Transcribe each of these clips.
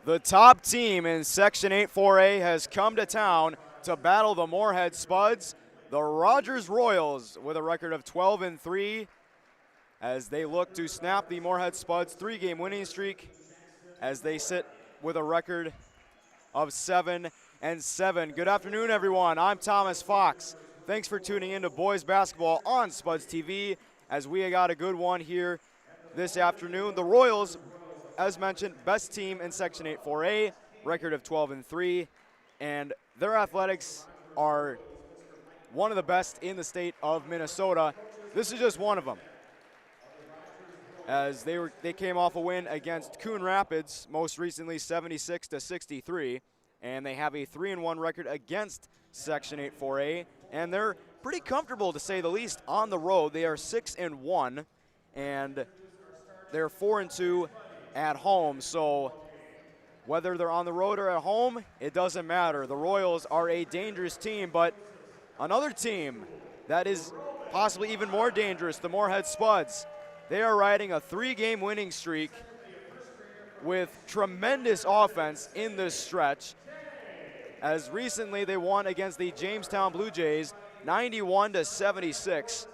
The top team in Section 8 4A has come to town to battle the Moorhead Spuds, the Rogers Royals, with a record of 12-3 as they look to snap the Moorhead Spuds' three-game winning streak as they sit with a record of 7-7. Good afternoon, everyone. I'm Thomas Fox. Thanks for tuning in to boys basketball on Spuds TV as we got a good one here this afternoon. The Royals, as mentioned, best team in Section 8 4A, record of 12-3, and their athletics are one of the best in the state of Minnesota. This is just one of them, as they came off a win against Coon Rapids, most recently 76-63, and they have a 3-1 record against Section 8 4A, and they're pretty comfortable, to say the least, on the road. They are 6-1, and they're 4-2 at home. So whether they're on the road or at home, it doesn't matter. The Royals are a dangerous team, but another team that is possibly even more dangerous, the Moorhead Spuds. They are riding a 3-game winning streak with tremendous offense in this stretch, as recently they won against the Jamestown Blue Jays 91-76,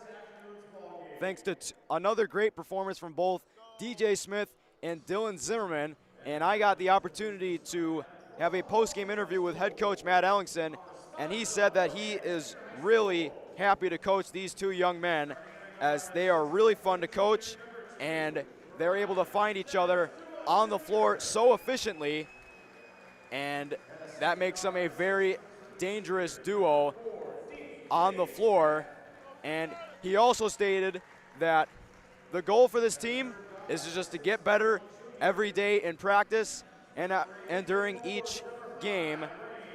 thanks to another great performance from both DJ Smith and Dylan Zimmerman. And I got the opportunity to have a post-game interview with head coach Matt Ellingson, and he said that he is really happy to coach these two young men, as they are really fun to coach and they're able to find each other on the floor so efficiently, and that makes them a very dangerous duo on the floor. And he also stated that the goal for this team is just to get better every day in practice and during each game.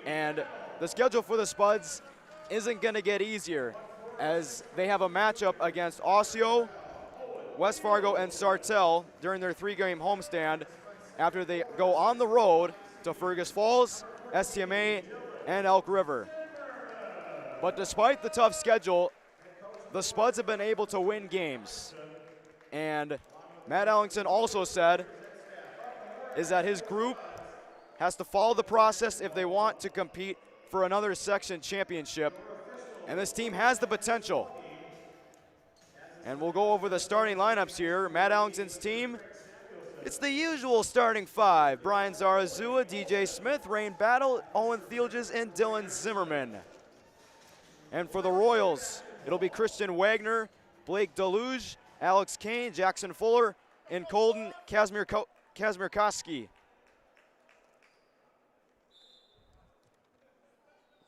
And the schedule for the Spuds isn't going to get easier, as they have a matchup against Osseo, West Fargo, and Sartell during their 3-game homestand after they go on the road to Fergus Falls, STMA, and Elk River. But despite the tough schedule, the Spuds have been able to win games. And Matt Ellingson also said is that his group has to follow the process if they want to compete for another section championship. And this team has the potential. And we'll go over the starting lineups here. Matt Ellingson's team, it's the usual starting five: Brian Zarazua, DJ Smith, Rain Battle, Owen Thielges, and Dylan Zimmerman. And for the Royals, it'll be Christian Wagner, Blake Deluge, Alex Kane, Jackson Fuller, and Colton Kazmirkowski.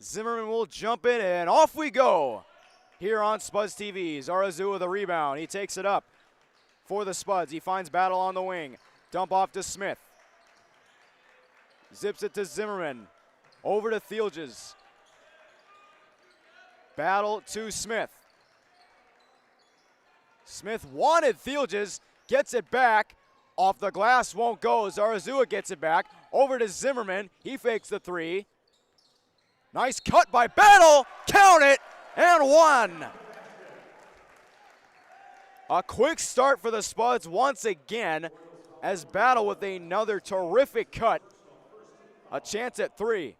Zimmerman will jump in, and off we go here on Spuds TV. Zarazua with the rebound. He takes it up for the Spuds. He finds Battle on the wing. Dump off to Smith. Zips it to Zimmerman. Over to Thielges. Battle to Smith. Smith wanted Thielges, gets it back. Off the glass, won't go. Zarazua gets it back. Over to Zimmerman. He fakes the three. Nice cut by Battle. Count it, and one. A quick start for the Spuds once again, as Battle with another terrific cut. A chance at three.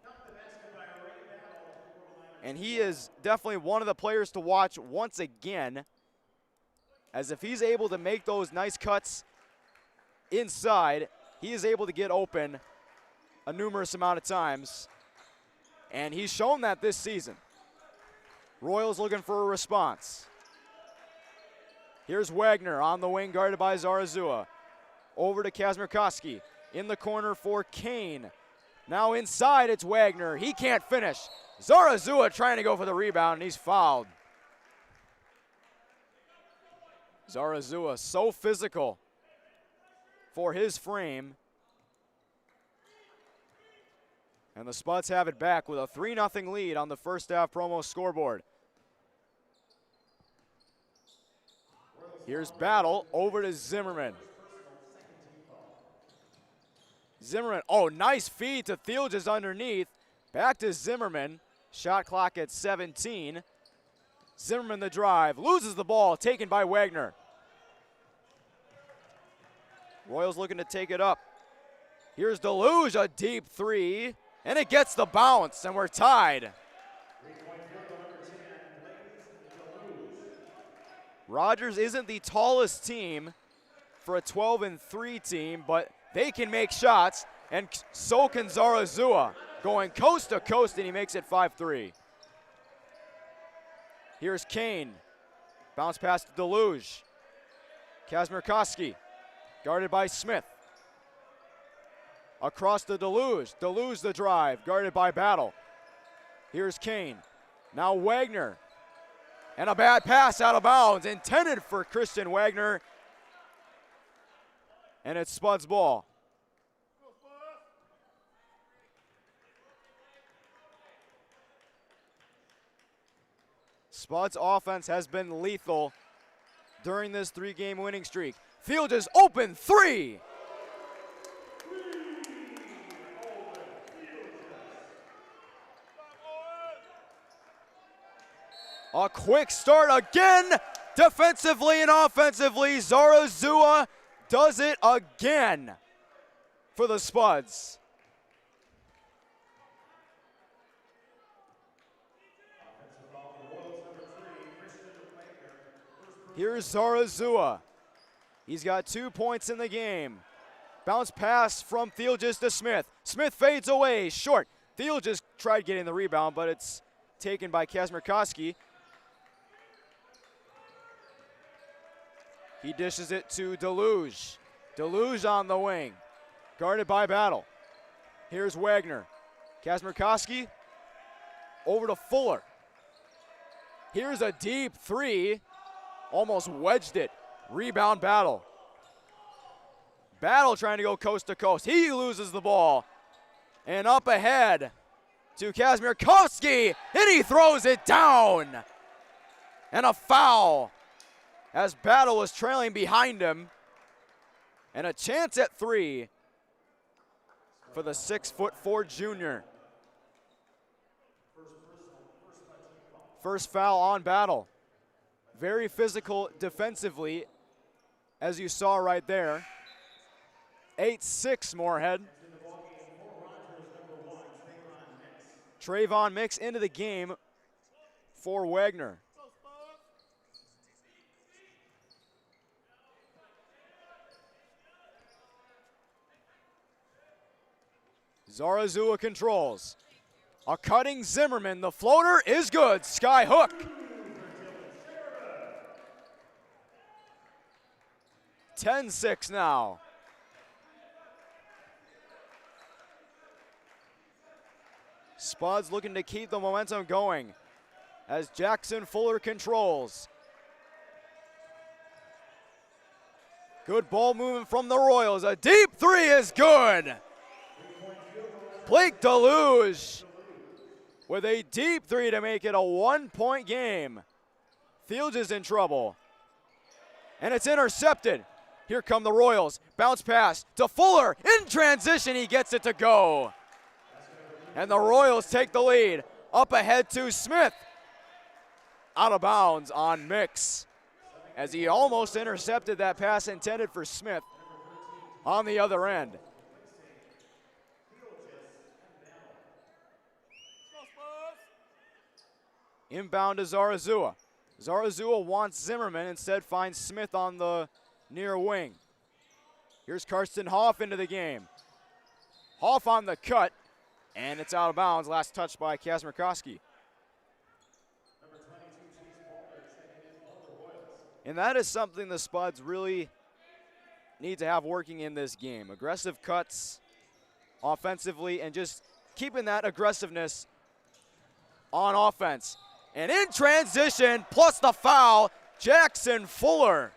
And he is definitely one of the players to watch once again, as if he's able to make those nice cuts inside, he is able to get open a numerous amount of times. And he's shown that this season. Royals looking for a response. Here's Wagner on the wing, guarded by Zarazua. Over to Kazmirkowski. In the corner for Kane. Now inside, it's Wagner. He can't finish. Zarazua trying to go for the rebound, and he's fouled. Zarazua so physical for his frame. And the Spuds have it back with a 3-0 lead on the first half promo scoreboard. Here's Battle over to Zimmerman. Zimmerman, oh, nice feed to Thielges underneath. Back to Zimmerman. Shot clock at 17. Zimmerman the drive, loses the ball, taken by Wagner. Royals looking to take it up. Here's Deluge, a deep three, and it gets the bounce, and we're tied. Rogers isn't the tallest team for a 12-3 team, but they can make shots, and so can Zarazua, going coast to coast, and he makes it 5-3. Here's Kane, bounce pass to Deluge. Kazmirkowski, guarded by Smith. Across to Deluge, Deluge the drive, guarded by Battle. Here's Kane, now Wagner. And a bad pass out of bounds, intended for Christian Wagner. And it's Spud's ball. Spud's offense has been lethal during this 3-game winning streak. Field is open, three. A quick start again, defensively and offensively. Zarazua does it again for the Spuds. Here's Zarazua. He's got 2 points in the game. Bounce pass from Theelges to Smith. Smith fades away, short. Theelges tried getting the rebound, but it's taken by Kazmirkowski. He dishes it to Deluge. Deluge on the wing, guarded by Battle. Here's Wagner. Kazmirkowski over to Fuller. Here's a deep three, almost wedged it. Rebound Battle. Battle trying to go coast to coast. He loses the ball. And up ahead to Kazmirkowski, and he throws it down. And a foul as Battle was trailing behind him. And a chance at three for the 6'4" junior. First foul on Battle. Very physical defensively, as you saw right there. 8-6 Moorhead. Trayvon Mix into the game for Wagner. Zarazua controls. A cutting Zimmerman. The floater is good. Sky hook. (10-6) now. Spuds looking to keep the momentum going as Jackson Fuller controls. Good ball movement from the Royals. A deep three is good. Blake Deluge with a deep three to make it a 1-point game. Fields is in trouble. And it's intercepted. Here come the Royals. Bounce pass to Fuller. In transition, he gets it to go. And the Royals take the lead. Up ahead to Smith. Out of bounds on Mix, as he almost intercepted that pass intended for Smith on the other end. Inbound to Zarazua. Zarazua wants Zimmerman, instead finds Smith on the near wing. Here's Karsten Hoff into the game. Hoff on the cut, and it's out of bounds. Last touch by Kazmirkowski. And that is something the Spuds really need to have working in this game. Aggressive cuts offensively and just keeping that aggressiveness on offense. And in transition, plus the foul, Jackson Fuller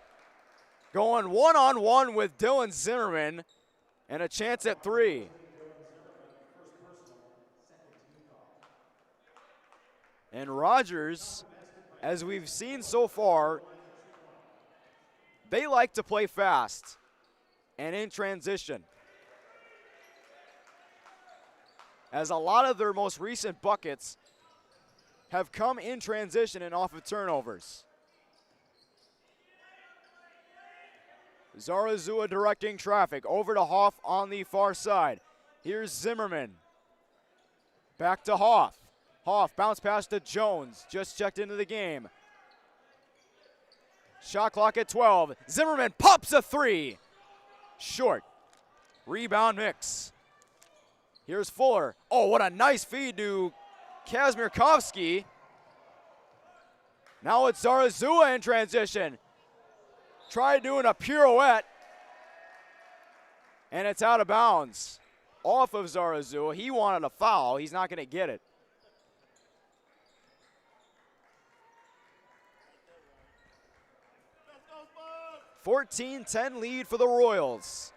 going one-on-one with Dylan Zimmerman, and a chance at three. And Rogers, as we've seen so far, they like to play fast and in transition, as a lot of their most recent buckets have come in transition and off of turnovers. Zarazua directing traffic. Over to Hoff on the far side. Here's Zimmerman. Back to Hoff. Hoff bounce pass to Jones. Just checked into the game. Shot clock at 12. Zimmerman pops a three. Short. Rebound Mix. Here's Fuller. Oh, what a nice feed to Kazmierkowski. Now it's Zarazua in transition. Tried doing a pirouette. And it's out of bounds. Off of Zarazua. He wanted a foul. He's not going to get it. – 14-10 lead for the Royals.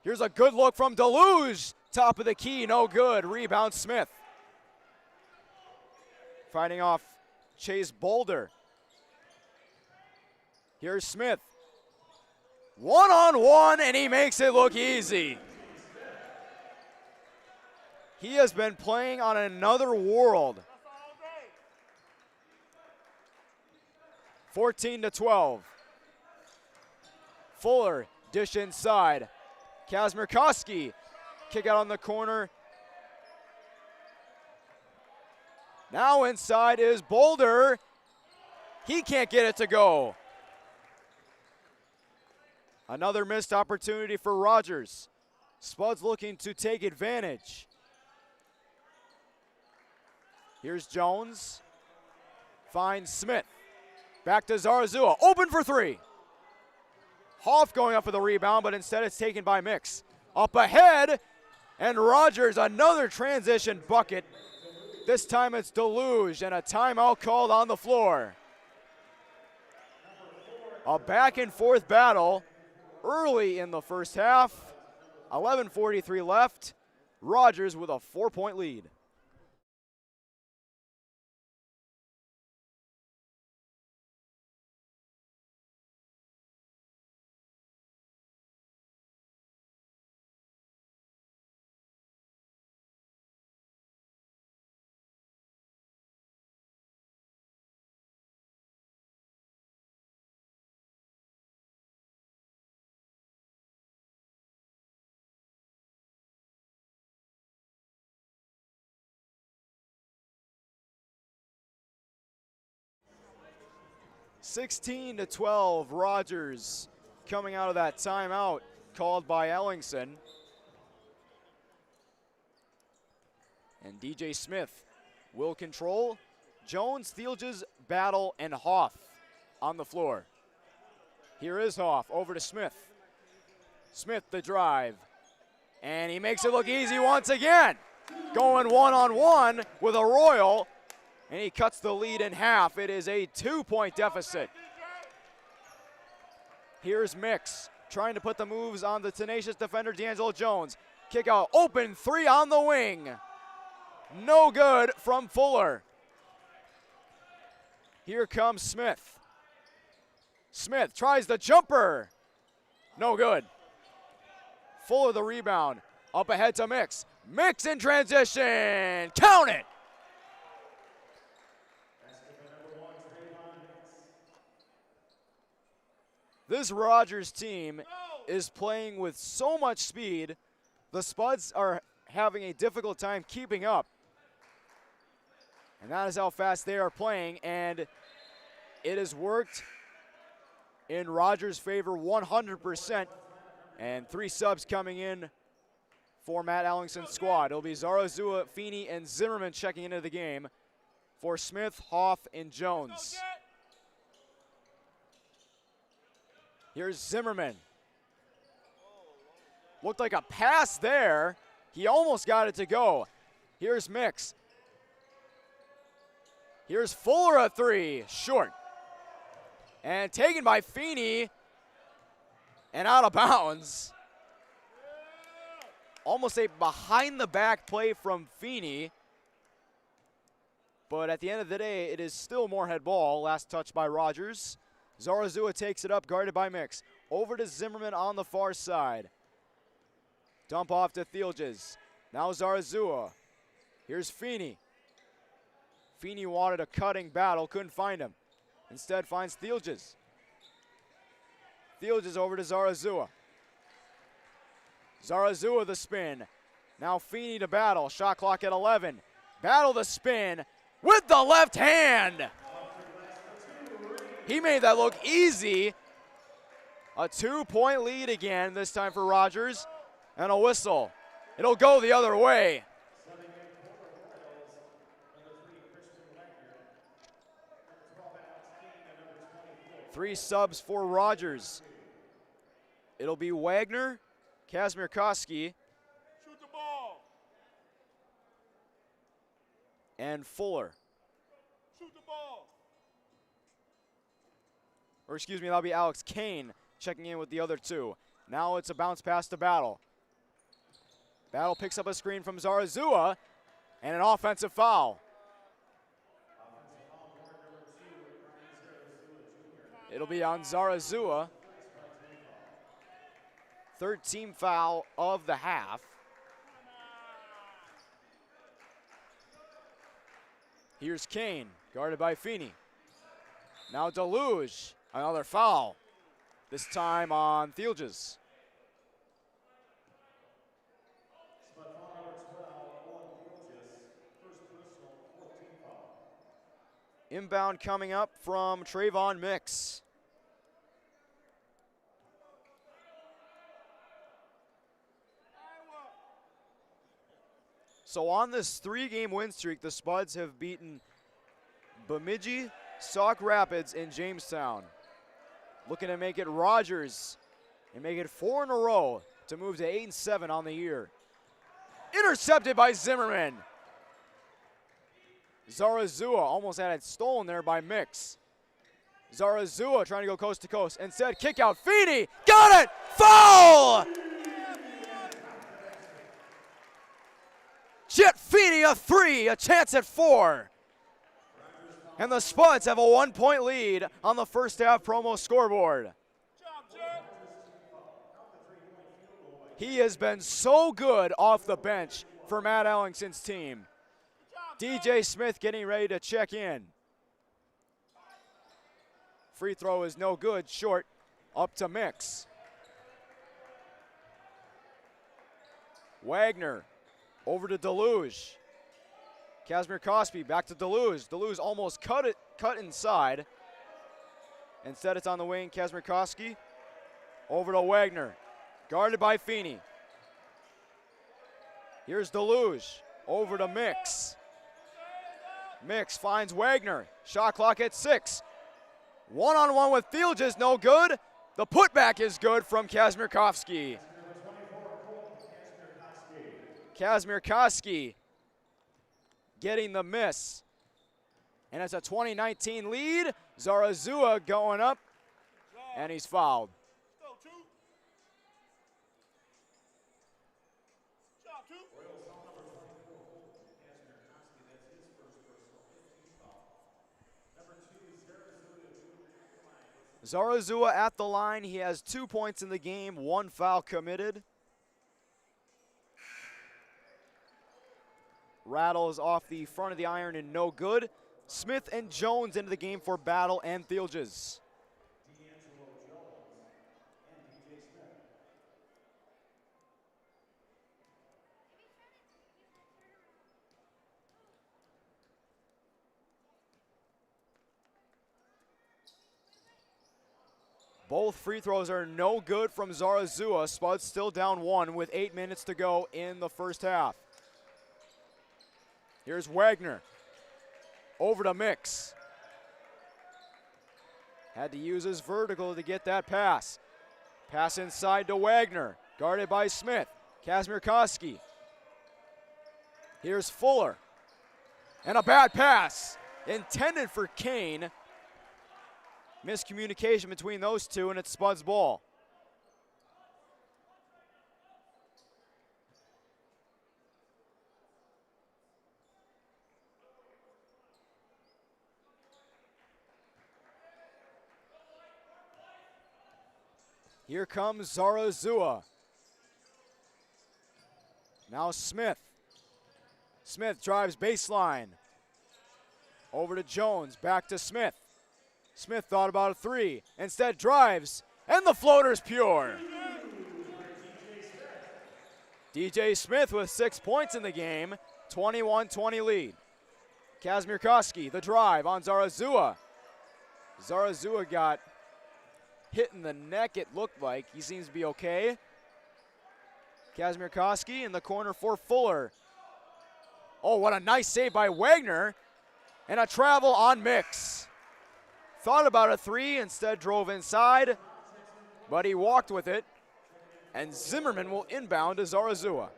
Here's a good look from Deluge. Top of the key, no good. Rebound Smith. Fighting off Chase Boulder. Here's Smith. One-on-one, and he makes it look easy. He has been playing on another world. 14-12. Fuller, dish inside. Kazmierkowski, kick out on the corner. Now inside is Boulder. He can't get it to go. Another missed opportunity for Rogers. Spuds looking to take advantage. Here's Jones. Finds Smith. Back to Zarazua. Open for three. Hoff going up for the rebound, but instead it's taken by Mix. Up ahead, and Rogers, another transition bucket. This time it's Deluge, and a timeout called on the floor. A back and forth battle early in the first half. 11:43 left. Rogers with a 4-point lead. (16-12), Rogers coming out of that timeout called by Ellingson. And DJ Smith will control. Jones, Thielges, Battle, and Hoff on the floor. Here is Hoff, over to Smith. Smith the drive, and he makes it look easy once again. Going one-on-one with a Royal, and he cuts the lead in half. It is a 2-point deficit. Here's Mix, trying to put the moves on the tenacious defender, D'Angelo Jones. Kick out, open three on the wing. No good from Fuller. Here comes Smith. Smith tries the jumper. No good. Fuller the rebound. Up ahead to Mix. Mix in transition. Count it. This Rogers team is playing with so much speed. The Spuds are having a difficult time keeping up. And that is how fast they are playing, and it has worked in Rogers' favor 100%. And three subs coming in for Matt Ellingson's squad. It'll be Zarazua, Feeney, and Zimmerman checking into the game for Smith, Hoff, and Jones. Here's Zimmerman. Looked like a pass there. He almost got it to go. Here's Mix. Here's Fuller a three, short. And taken by Feeney and out of bounds. Almost a behind the back play from Feeney. But at the end of the day, it is still Moorhead ball. Last touch by Rogers. Zarazua takes it up, guarded by Mix. Over to Zimmerman on the far side. Dump off to Thielges. Now Zarazua. Here's Feeney. Feeney wanted a cutting battle, couldn't find him. Instead finds Thielges. Thielges over to Zarazua. Zarazua the spin. Now Feeney to Battle. Shot clock at 11. Battle the spin with the left hand. He made that look easy. A 2-point lead again, this time for Rogers. And a whistle. It'll go the other way. Three subs for Rogers. It'll be Wagner, Kazimir Koski, shoot the ball. And Fuller. Shoot the ball. Or excuse me, that'll be Alex Kane checking in with the other two. Now it's a bounce pass to Battle. Battle picks up a screen from Zarazua and an offensive foul. It'll be on Zarazua. Third team foul of the half. Here's Kane, guarded by Feeney. Now Deluge, another foul. This time on Thielges. Inbound coming up from Trayvon Mix. So on this 3-game win streak, the Spuds have beaten Bemidji, Sauk Rapids, and Jamestown. Looking to make it Rogers and make it 4 in a row to move to 8-7 on the year. Intercepted by Zimmerman. Zarazua almost had it stolen there by Mix. Zarazua trying to go coast to coast. Instead, kick out. Feeney got it! Foul! Jet Feeney a 3, a chance at 4. And the Spuds have a 1-point lead on the first half promo scoreboard. He has been so good off the bench for Matt Ellingson's team. DJ Smith getting ready to check in. Free throw is no good, short, up to Mix. Wagner over to Deluge. Kazimir Koski back to Deluge. Deluge almost cut inside. Instead, it's on the wing. Kazimir Koski over to Wagner, guarded by Feeney. Here's Deluge over to Mix. Mix finds Wagner. Shot clock at 6. One-on-one with Thielges, no good. The putback is good from Kazimir Koski. Kazimir Koski getting the miss. And it's a 2019 lead. Zarazua going up, and he's fouled. Zarazua at the line. He has 2 points in the game, 1 foul committed. Rattle is off the front of the iron and no good. Smith and Jones into the game for Battle and Thielges. Both free throws are no good from Zarazua. Spuds still down 1 with 8 minutes to go in the first half. Here's Wagner. Over to Mix. Had to use his vertical to get that pass. Pass inside to Wagner. Guarded by Smith. Kazimir Koski. Here's Fuller. And a bad pass. Intended for Kane. Miscommunication between those two, and it's Spud's ball. Here comes Zarazua. Now Smith. Smith drives baseline. Over to Jones, back to Smith. Smith thought about a three, instead drives, and the floater's pure. DJ Smith with 6 points in the game, 21-20 lead. Kazimir Koski, the drive on Zarazua. Zarazua got hit in the neck, it looked like. He seems to be okay. Kazimir Koski in the corner for Fuller. Oh, what a nice save by Wagner. And a travel on Mix. Thought about a three, instead drove inside, but he walked with it. And Zimmerman will inbound to Zarazua.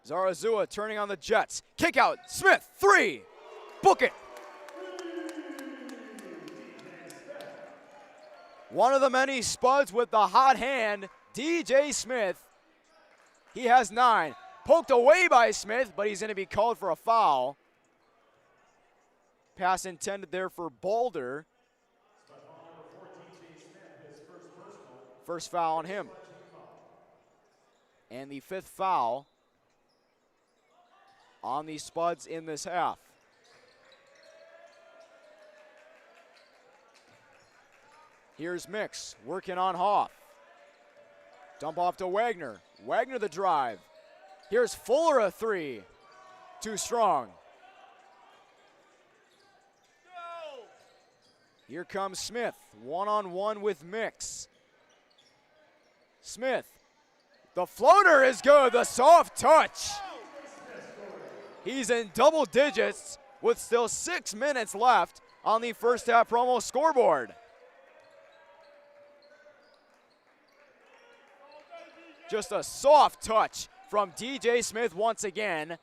Zarazua turning on the Jets. Kick out, Smith, three. Book it. One of the many Spuds with the hot hand, DJ Smith. He has 9. Poked away by Smith, but he's going to be called for a foul. Pass intended there for Boulder. First foul on him. And the 5th foul on the Spuds in this half. Here's Mix working on Hoff. Dump off to Wagner. Wagner the drive. Here's Fuller a three. Too strong. Here comes Smith, one-on-one with Mix. Smith, the floater is good, the soft touch. He's in double digits with still 6 minutes left on the first half promo scoreboard. Just a soft touch from DJ Smith once again.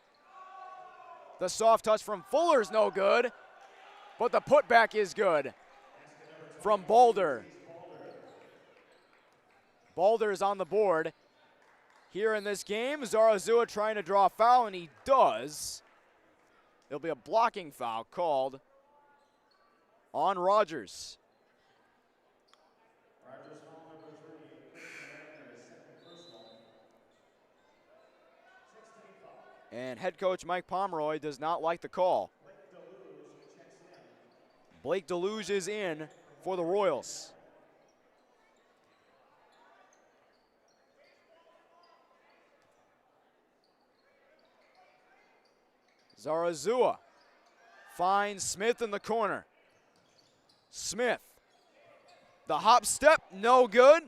The soft touch from Fuller's no good, but the putback is good from Boulder. Boulder is on the board here in this game. Zarazua trying to draw a foul, and he does. There'll be a blocking foul called on Rogers. And head coach Mike Pomeroy does not like the call. Blake Deluge is in for the Royals. Zarazua finds Smith in the corner. Smith, the hop step, no good.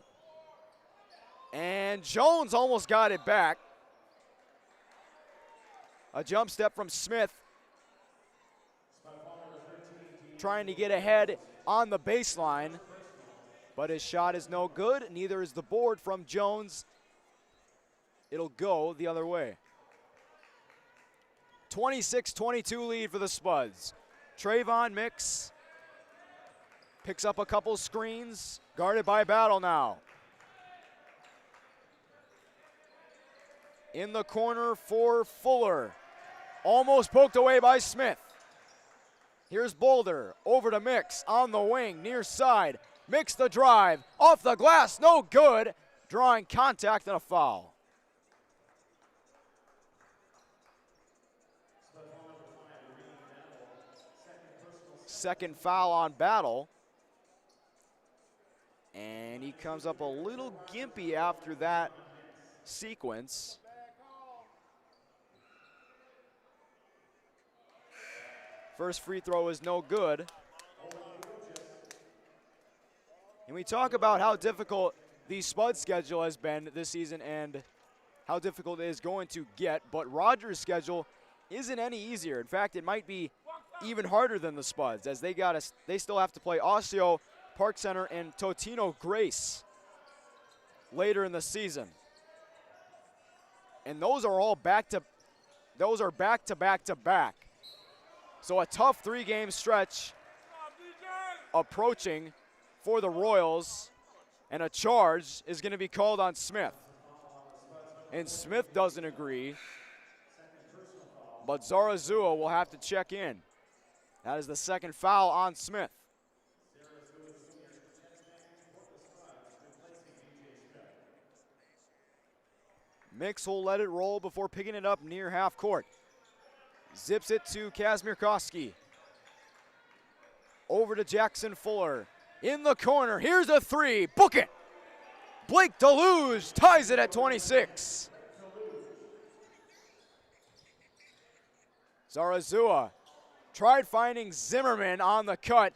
And Jones almost got it back. A jump step from Smith, trying to get ahead on the baseline, but his shot is no good. Neither is the board from Jones. It'll go the other way. 26-22 lead for the Spuds. Trayvon Mix picks up a couple screens, guarded by Battle now. In the corner for Fuller. Almost poked away by Smith. Here's Boulder, over to Mix, on the wing, near side. Mix the drive, off the glass, no good. Drawing contact and a foul. Second foul on Battle. And he comes up a little gimpy after that sequence. First free throw is no good. And we talk about how difficult the Spud schedule has been this season and how difficult it is going to get, but Rogers' schedule isn't any easier. In fact, it might be even harder than the Spuds, as they still have to play Osseo, Park Center, and Totino Grace later in the season. And those are all back to back. So a tough 3-game stretch approaching for the Royals, and a charge is going to be called on Smith. And Smith doesn't agree, but Zarazua will have to check in. That is the second foul on Smith. Mix will let it roll before picking it up near half court. Zips it to Kazmierkowski. Over to Jackson Fuller. In the corner, here's a three, book it! Blake Deluge ties it at 26. Zarazua tried finding Zimmerman on the cut.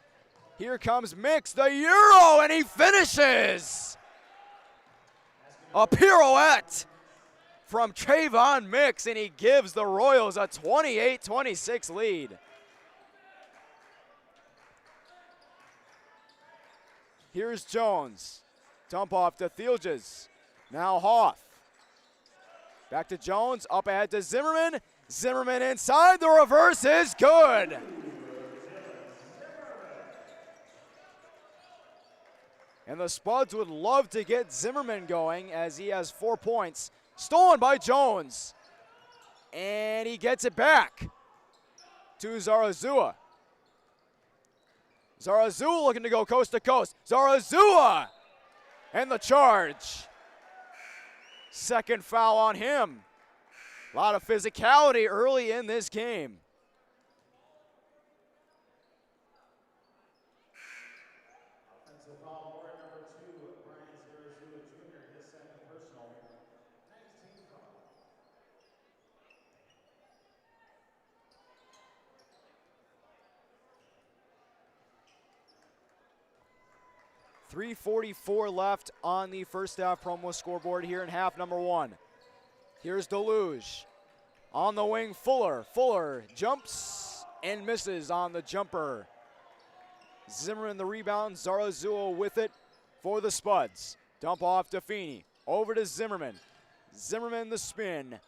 Here comes Mix, the Euro, and he finishes! A pirouette from Trayvon Mix, and he gives the Royals a 28-26 lead. Here's Jones. Dump off to Thielges. Now Hoff. Back to Jones, up ahead to Zimmerman. Zimmerman inside, the reverse is good. And the Spuds would love to get Zimmerman going as he has 4 points. Stolen by Jones. And he gets it back to Zarazua. Zarazua looking to go coast to coast. Zarazua! And the charge. Second foul on him. A lot of physicality early in this game. Offensive foul, Moorhead number 2, Brian Zarazua Jr., his second personal. 19 foul. .344 left on the first half promo scoreboard here in half number 1. Here's Deluge. On the wing, Fuller. Fuller jumps and misses on the jumper. Zimmerman the rebound. Zarazua with it for the Spuds. Dump off to Feeney. Over to Zimmerman. Zimmerman the spin.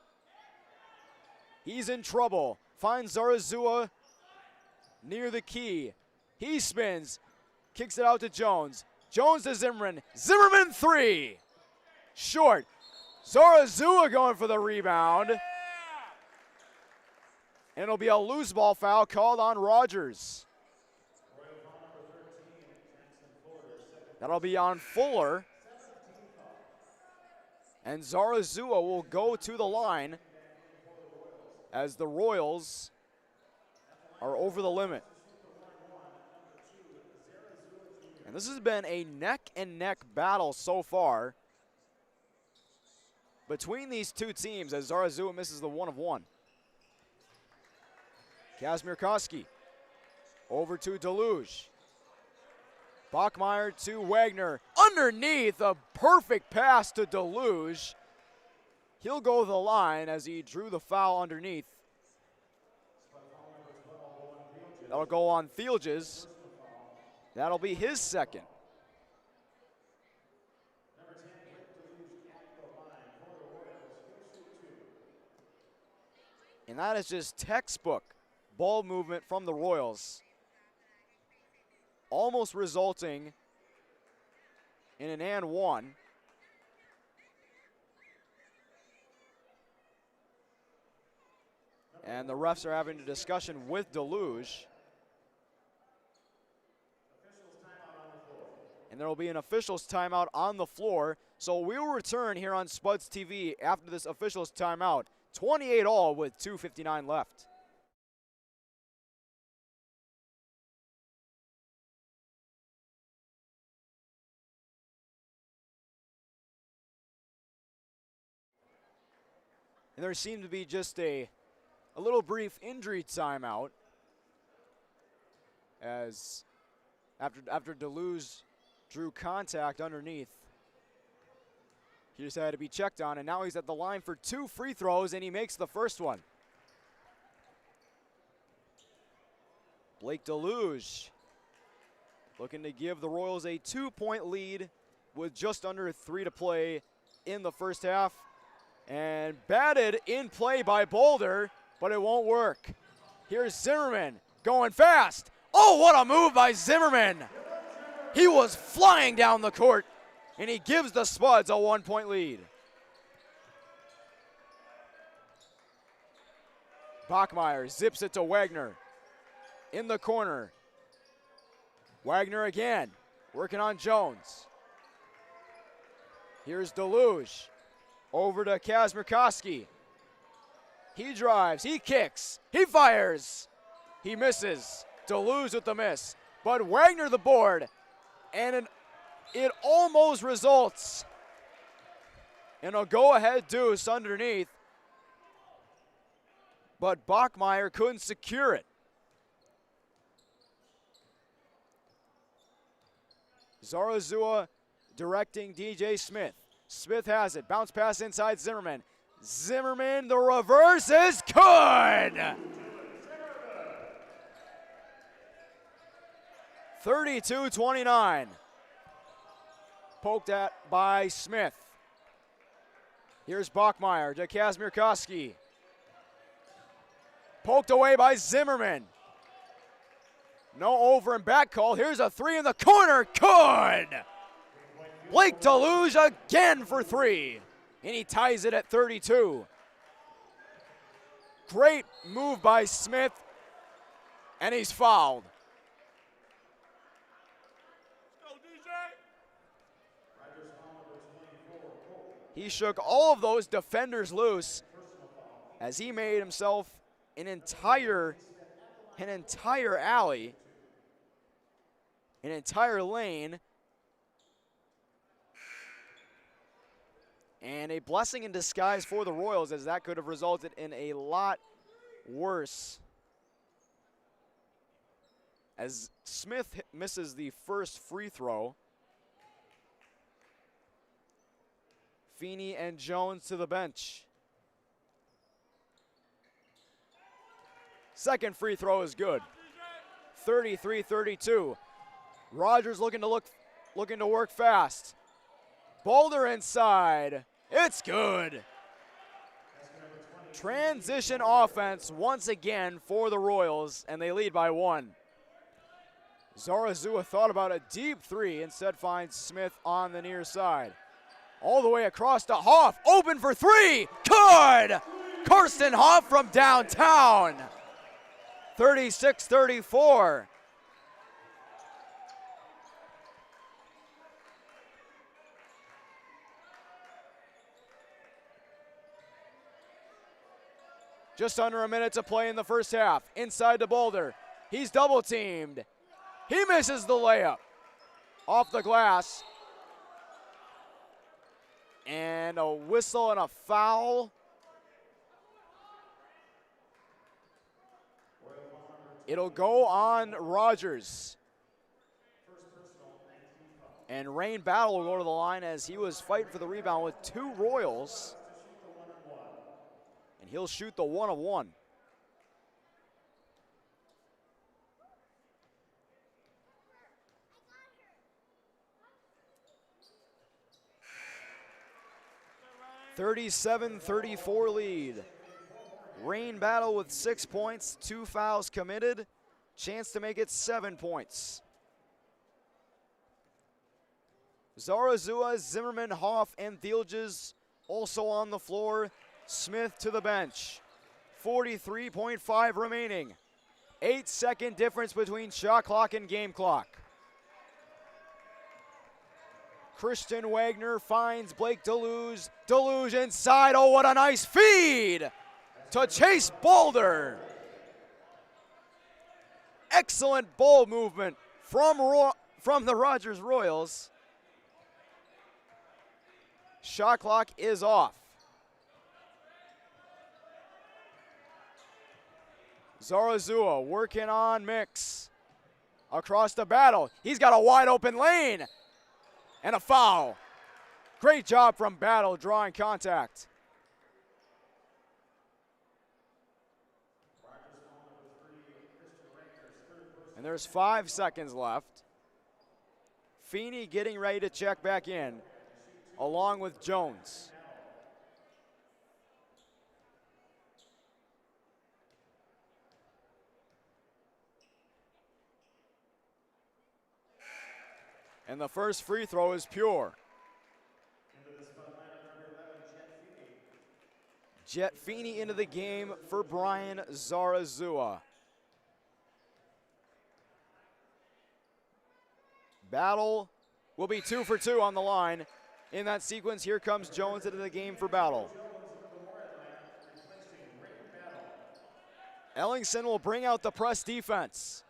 He's in trouble. Finds Zarazua near the key. He spins. Kicks it out to Jones. Jones to Zimmerman. Zimmerman three. Short. Zarazua going for the rebound. And it'll be a loose ball foul called on Rogers. That'll be on Fuller. And Zarazua will go to the line as the Royals are over the limit. And this has been a neck-and-neck battle so far between these two teams as Zarazua misses the 1 of 1. Kazmierkowski over to Deluge. Bachmeier to Wagner. Underneath, a perfect pass to Deluge. He'll go to the line as he drew the foul underneath. That'll go on Thielges. That'll be his second. And that is just textbook ball movement from the Royals, almost resulting in an and one. And the refs are having a discussion with Deluge. And there will be an officials timeout on the floor. So we will return here on Spuds TV after this officials timeout. 28 all with 2:59 left. And there seemed to be just a little brief injury timeout as after Deluge drew contact underneath. He just had to be checked on, and now he's at the line for 2 free throws, and he makes the first one. Blake Deluge looking to give the Royals a 2-point lead with just under 3 to play in the first half. And batted in play by Boulder, but it won't work. Here's Zimmerman going fast. Oh, what a move by Zimmerman. He was flying down the court, and he gives the Spuds a 1-point lead. Bachmeier zips it to Wagner. In the corner. Wagner again, working on Jones. Here's Deluge. Over to Kazmirkowski. He drives, he kicks, he fires. He misses. Deleuze with the miss. But Wagner the board. And it almost results in a go-ahead deuce underneath. But Bachmeier couldn't secure it. Zarazua directing DJ Smith. Smith has it. Bounce pass inside Zimmerman. Zimmerman, the reverse is good! 32-29. Poked at by Smith. Here's Bachmeier to Kazmirkowski. Poked away by Zimmerman. No over and back call. Here's a three in the corner. Good! Blake Deluge again for three. And he ties it at 32. Great move by Smith. And he's fouled. Let's go, DJ. He shook all of those defenders loose as he made himself an entire alley, an entire lane, and a blessing in disguise for the Royals, as that could have resulted in a lot worse. As Smith misses the first free throw, Feeney and Jones to the bench. Second free throw is good. 33-32. Rogers looking to work fast. Boulder inside. It's good. Transition offense once again for the Royals, and they lead by one. Zarazua thought about a deep three, instead finds Smith on the near side. All the way across to Hoff, open for three, good! Karsten Hoff from downtown. 36-34. Just under a minute to play in the first half. Inside to Boulder. He's double teamed. He misses the layup. Off the glass. And a whistle and a foul. It'll go on Rogers. And Rain Battle will go to the line as he was fighting for the rebound with two Royals. And he'll shoot the 1 of 1. (37-34) lead. Rain Battle with 6 points, 2 fouls committed. Chance to make it 7 points. Zarazua, Zimmerman, Hoff, and Thielges also on the floor. Smith to the bench. 43.5 remaining. 8-second difference between shot clock and game clock. Christian Wagner finds Blake Deluge. Deluge inside. Oh, what a nice feed to Chase Boulder. Excellent ball movement from the Rogers Royals. Shot clock is off. Zarazua working on Mix. Across the Battle. He's got a wide open lane. And a foul. Great job from Battle drawing contact. And there's 5 seconds left. Feeney getting ready to check back in, along with Jones. And the first free throw is pure. Jet Feeney into the game for Brian Zarazua. Battle will be 2 for 2 on the line. in that sequence, here comes Jones into the game for Battle. Ellingson will bring out the press defense.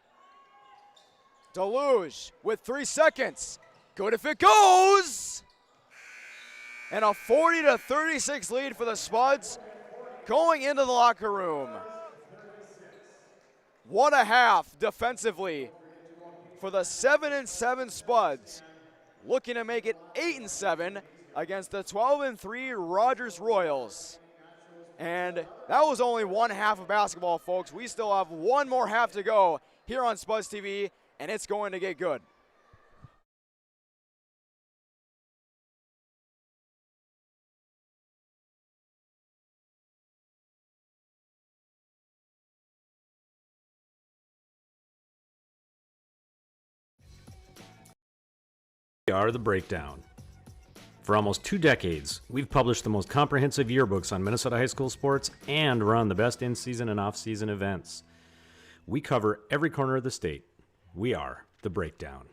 Deluge with 3 seconds. Good if it goes! And a 40-36 lead for the Spuds going into the locker room. What a half defensively for the 7-7 Spuds, looking to make it 8-7 against the 12-3 Rogers Royals. And that was only one half of basketball, folks. We still have one more half to go here on Spuds TV, and it's going to get good. We are The Breakdown. For almost 2 decades, we've published the most comprehensive yearbooks on Minnesota high school sports and run the best in-season and off-season events. We cover every corner of the state. We are The Breakdown.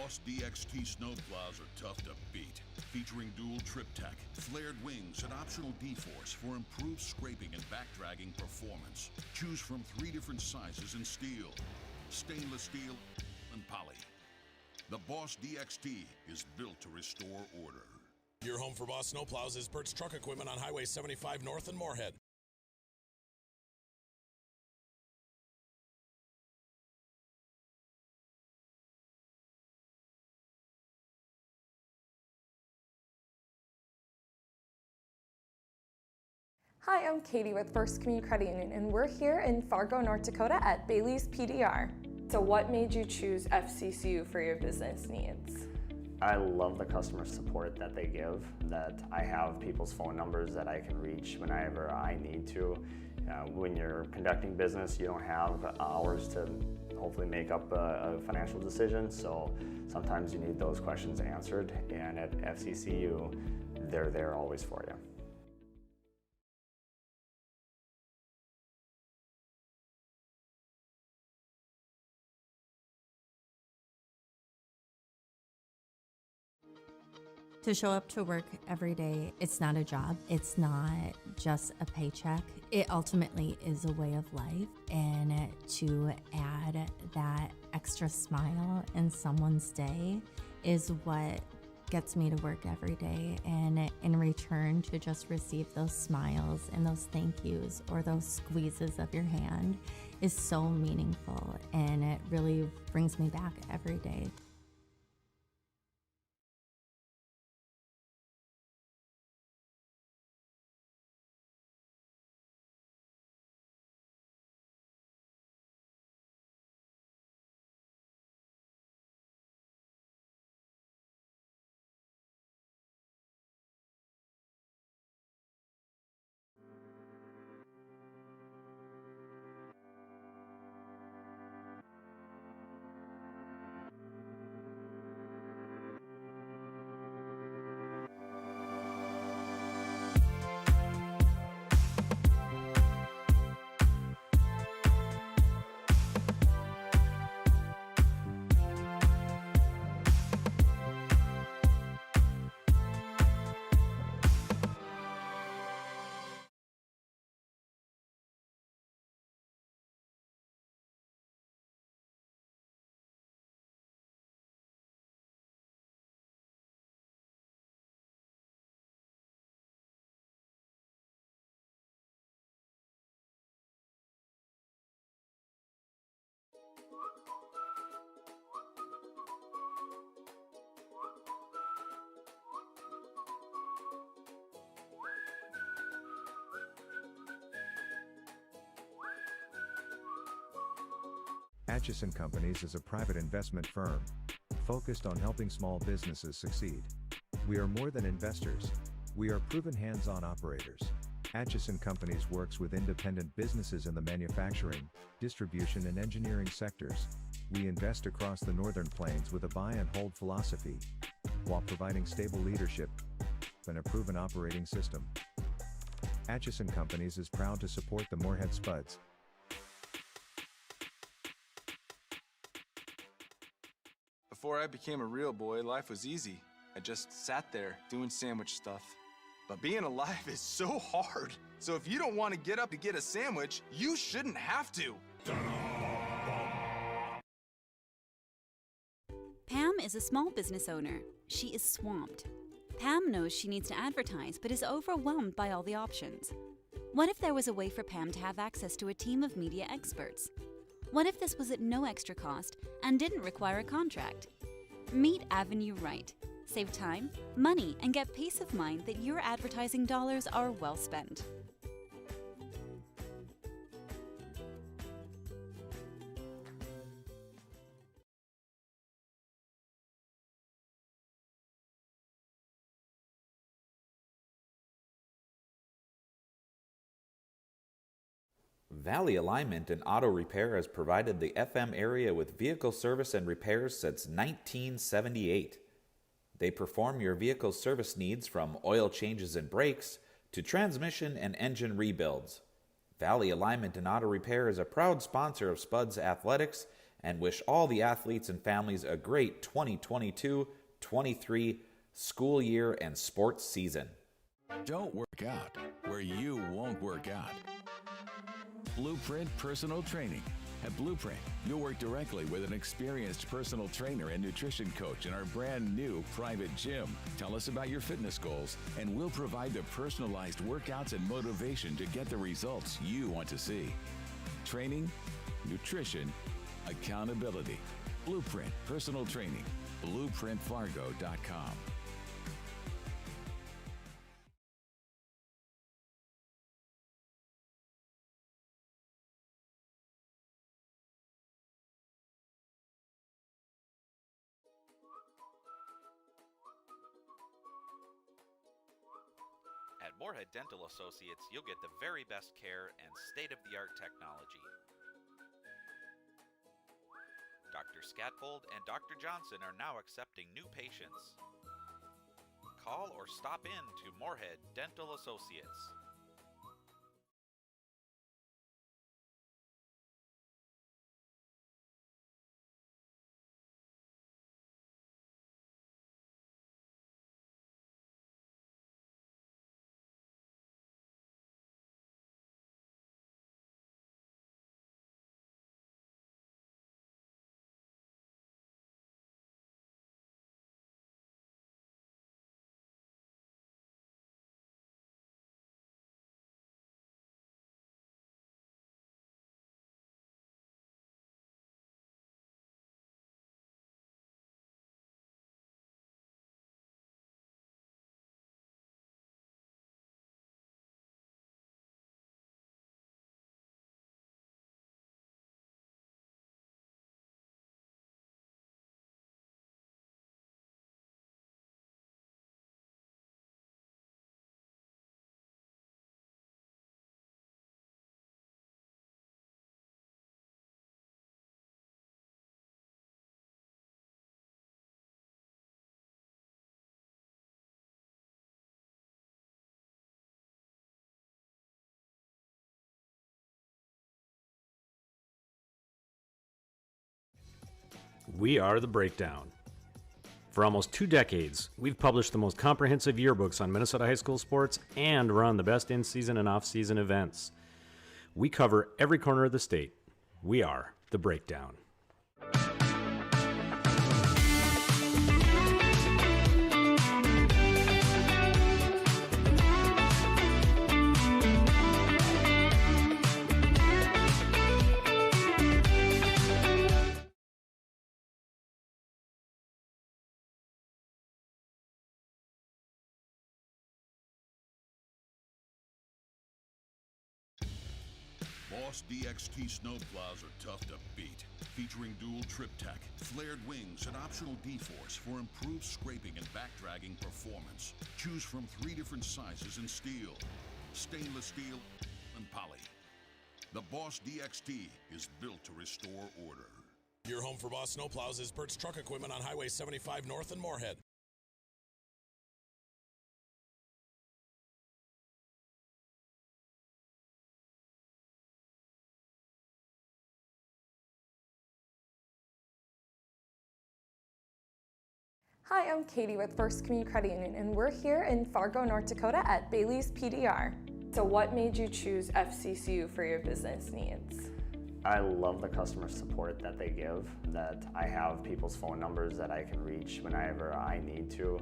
Boss DXT snowplows are tough to beat. Featuring dual trip tech, flared wings, and optional D-force for improved scraping and backdragging performance. Choose from 3 different sizes in steel, stainless steel, and poly. The Boss DXT is built to restore order. Your home for Boss snowplows is Bert's Truck Equipment on Highway 75 North in Moorhead. Hi, I'm Katie with First Community Credit Union, and we're here in Fargo, North Dakota at Bailey's PDR. So what made you choose FCCU for your business needs? I love the customer support that they give, that I have people's phone numbers that I can reach whenever I need to. When you're conducting business, you don't have hours to hopefully make up a financial decision, so sometimes you need those questions answered, and at FCCU, they're there always for you. To show up to work every day, it's not a job. It's not just a paycheck. It ultimately is a way of life. And to add that extra smile in someone's day is what gets me to work every day. And in return, to just receive those smiles and those thank yous or those squeezes of your hand is so meaningful. And it really brings me back every day. Atchison Companies is a private investment firm focused on helping small businesses succeed. We are more than investors. We are proven hands-on operators. Atchison Companies works with independent businesses in the manufacturing, distribution and engineering sectors. We invest across the Northern Plains with a buy and hold philosophy, while providing stable leadership and a proven operating system. Atchison Companies is proud to support the Moorhead Spuds. Before I became a real boy, life was easy. I just sat there doing sandwich stuff. But being alive is so hard. So if you don't want to get up to get a sandwich, you shouldn't have to. Pam is a small business owner. She is swamped. Pam knows she needs to advertise, but is overwhelmed by all the options. What if there was a way for Pam to have access to a team of media experts? What if this was at no extra cost and didn't require a contract? Meet Avenue Right. Save time, money, and get peace of mind that your advertising dollars are well spent. Valley Alignment and Auto Repair has provided the FM area with vehicle service and repairs since 1978. They perform your vehicle service needs from oil changes and brakes to transmission and engine rebuilds. Valley Alignment and Auto Repair is a proud sponsor of Spuds Athletics and wish all the athletes and families a great 2022-23 school year and sports season. Don't work out where you won't work out. Blueprint Personal Training. At Blueprint, you'll work directly with an experienced personal trainer and nutrition coach in our brand new private gym. Tell us about your fitness goals, and we'll provide the personalized workouts and motivation to get the results you want to see. Training, nutrition, accountability. Blueprint Personal Training. BlueprintFargo.com. At Moorhead Dental Associates, you'll get the very best care and state-of-the-art technology. Dr. Scatfold and Dr. Johnson are now accepting new patients. Call or stop in to Moorhead Dental Associates. We are The Breakdown. For almost 2 decades, we've published the most comprehensive yearbooks on Minnesota high school sports and run the best in-season and off-season events. We cover every corner of the state. We are The Breakdown. Boss DXT snowplows are tough to beat. Featuring dual trip tech, flared wings, and optional D-force for improved scraping and backdragging performance. Choose from 3 different sizes in steel. stainless steel, and poly. The Boss DXT is built to restore order. Your home for Boss Snowplows is Bert's Truck Equipment on Highway 75 North in Moorhead. Hi, I'm Katie with First Community Credit Union, and we're here in Fargo, North Dakota at Bailey's PDR. So what made you choose FCCU for your business needs? I love the customer support that they give, that I have people's phone numbers that I can reach whenever I need to.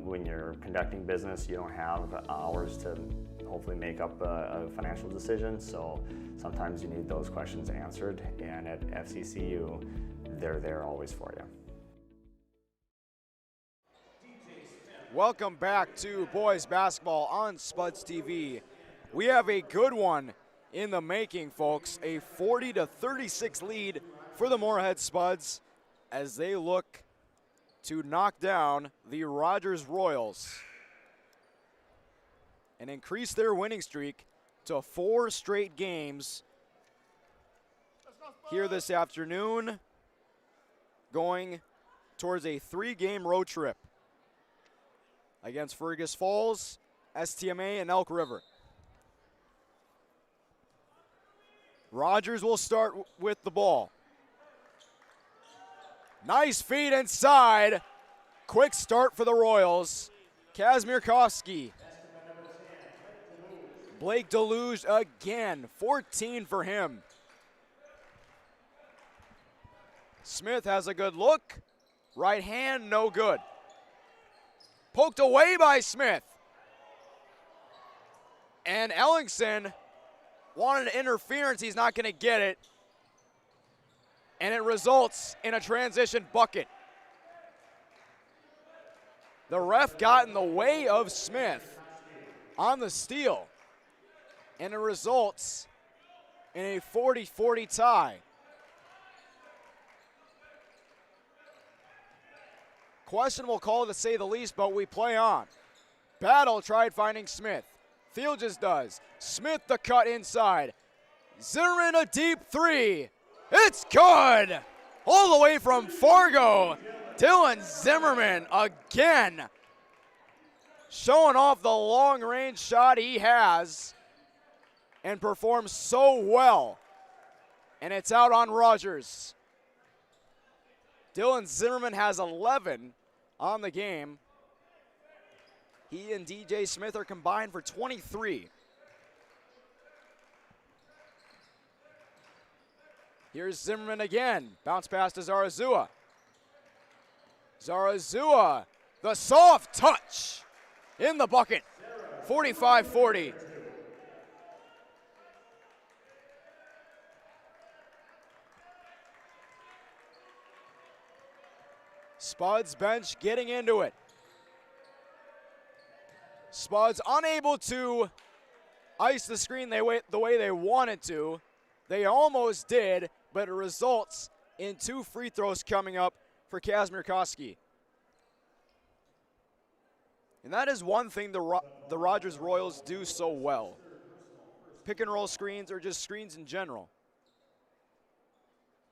When you're conducting business, you don't have hours to hopefully make up a financial decision, so sometimes you need those questions answered, and at FCCU, they're there always for you. Welcome back to boys basketball on Spuds TV. We have a good one in the making, folks. A 40-36 lead for the Moorhead Spuds as they look to knock down the Rogers Royals and increase their winning streak to 4 straight games here this afternoon, going towards a 3-game road trip against Fergus Falls, STMA, and Elk River. Rogers will start with the ball. Nice feed inside. Quick start for the Royals. Kazmierkowski. Blake Deluge again, 14 for him. Smith has a good look. Right hand, no good. Poked away by Smith. And Ellingson wanted an interference. He's not going to get it. And it results in a transition bucket. The ref got in the way of Smith on the steal. And it results in a 40-40 tie. Questionable call to say the least, but we play on. Battle tried finding Smith. Thielges does. Smith the cut inside. Zimmerman a deep 3. It's good! All the way from Fargo. Dylan Zimmerman again. Showing off the long range shot he has and performs so well. And it's out on Rogers. Dylan Zimmerman has 11 on the game. He and DJ Smith are combined for 23. Here's Zimmerman again. Bounce pass to Zarazua. Zarazua, the soft touch in the bucket. 45-40. Spuds bench getting into it. Spuds unable to ice the screen the way they wanted to. They almost did, but it results in 2 free throws coming up for Kazmierkowski. And that is one thing the Rogers Royals do so well. Pick and roll screens or just screens in general.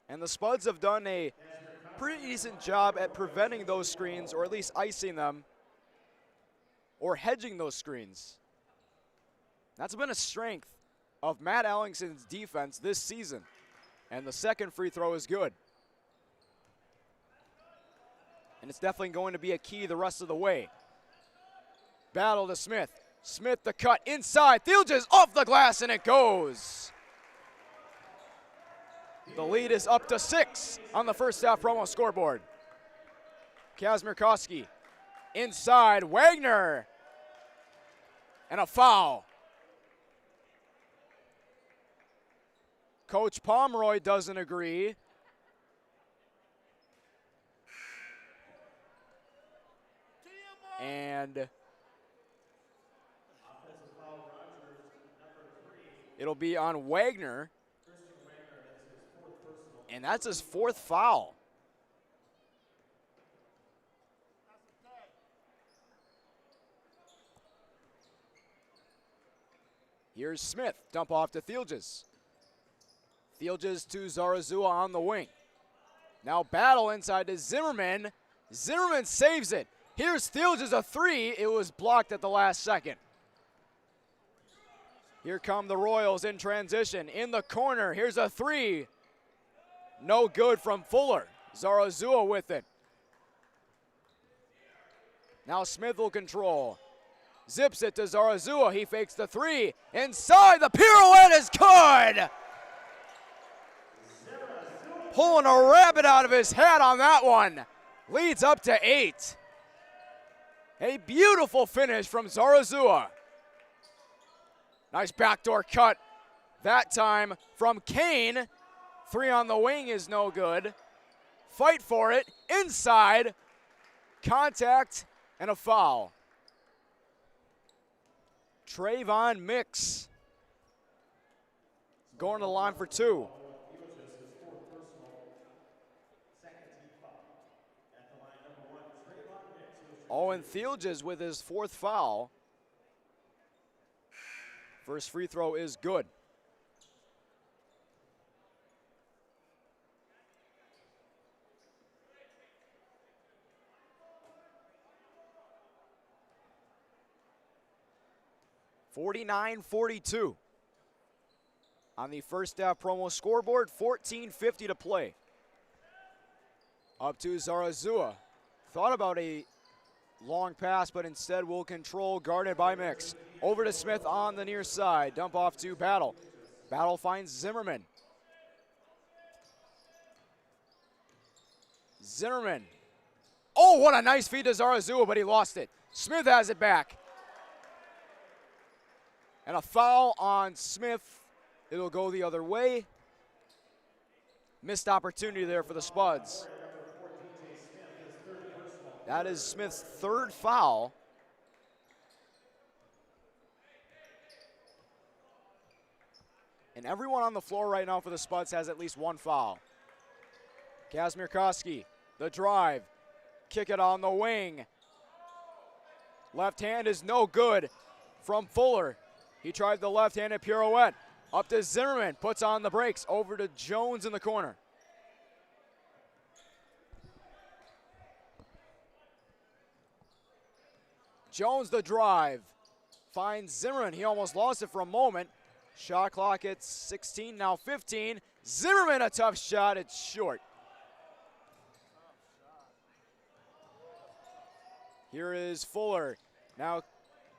And the Spuds have done a pretty decent job at preventing those screens, or at least icing them or hedging those screens. That's been a strength of Matt Ellingson's defense this season. And the second free throw is good. And it's definitely going to be a key the rest of the way. Battle to Smith. Smith the cut inside. Thielges off the glass and it goes. The lead is up to 6 on the first half promo scoreboard. Kazmierkowski inside. Wagner. And a foul. Coach Pomeroy doesn't agree. And it'll be on Wagner. And that's his 4th foul. Here's Smith, dump off to Thielges. Thielges to Zarazua on the wing. Now battle inside to Zimmerman. Zimmerman saves it. Here's Thielges, a three. It was blocked at the last second. Here come the Royals in transition. In the corner, here's a three. No good from Fuller. Zarazua with it. Now Smith will control. Zips it to Zarazua. He fakes the three. Inside, the pirouette is good. Pulling a rabbit out of his hat on that one. Leads up to 8. A beautiful finish from Zarazua. Nice backdoor cut. That time from Kane. 3 on the wing is no good. Fight for it. Inside. Contact and a foul. Trayvon Mix going to the line for 2. Owen Thielges with his 4th foul. First free throw is good. (49-42) on the first half promo scoreboard. 14:50 to play. Up to Zarazua. Thought about a long pass, but instead will control, guarded by Mix. Over to Smith on the near side. Dump off to Battle. Battle finds Zimmerman. Zimmerman. Oh, what a nice feed to Zarazua, but he lost it. Smith has it back. And a foul on Smith. It'll go the other way. Missed opportunity there for the Spuds. That is Smith's 3rd foul. And everyone on the floor right now for the Spuds has at least 1 foul. Kazimir Koski, the drive. Kick it on the wing. Left hand is no good from Fuller. He tried the left-handed pirouette. Up to Zimmerman, puts on the brakes. Over to Jones in the corner. Jones the drive. Finds Zimmerman. He almost lost it for a moment. Shot clock at 16, now 15. Zimmerman, a tough shot. It's short. Here is Fuller. Now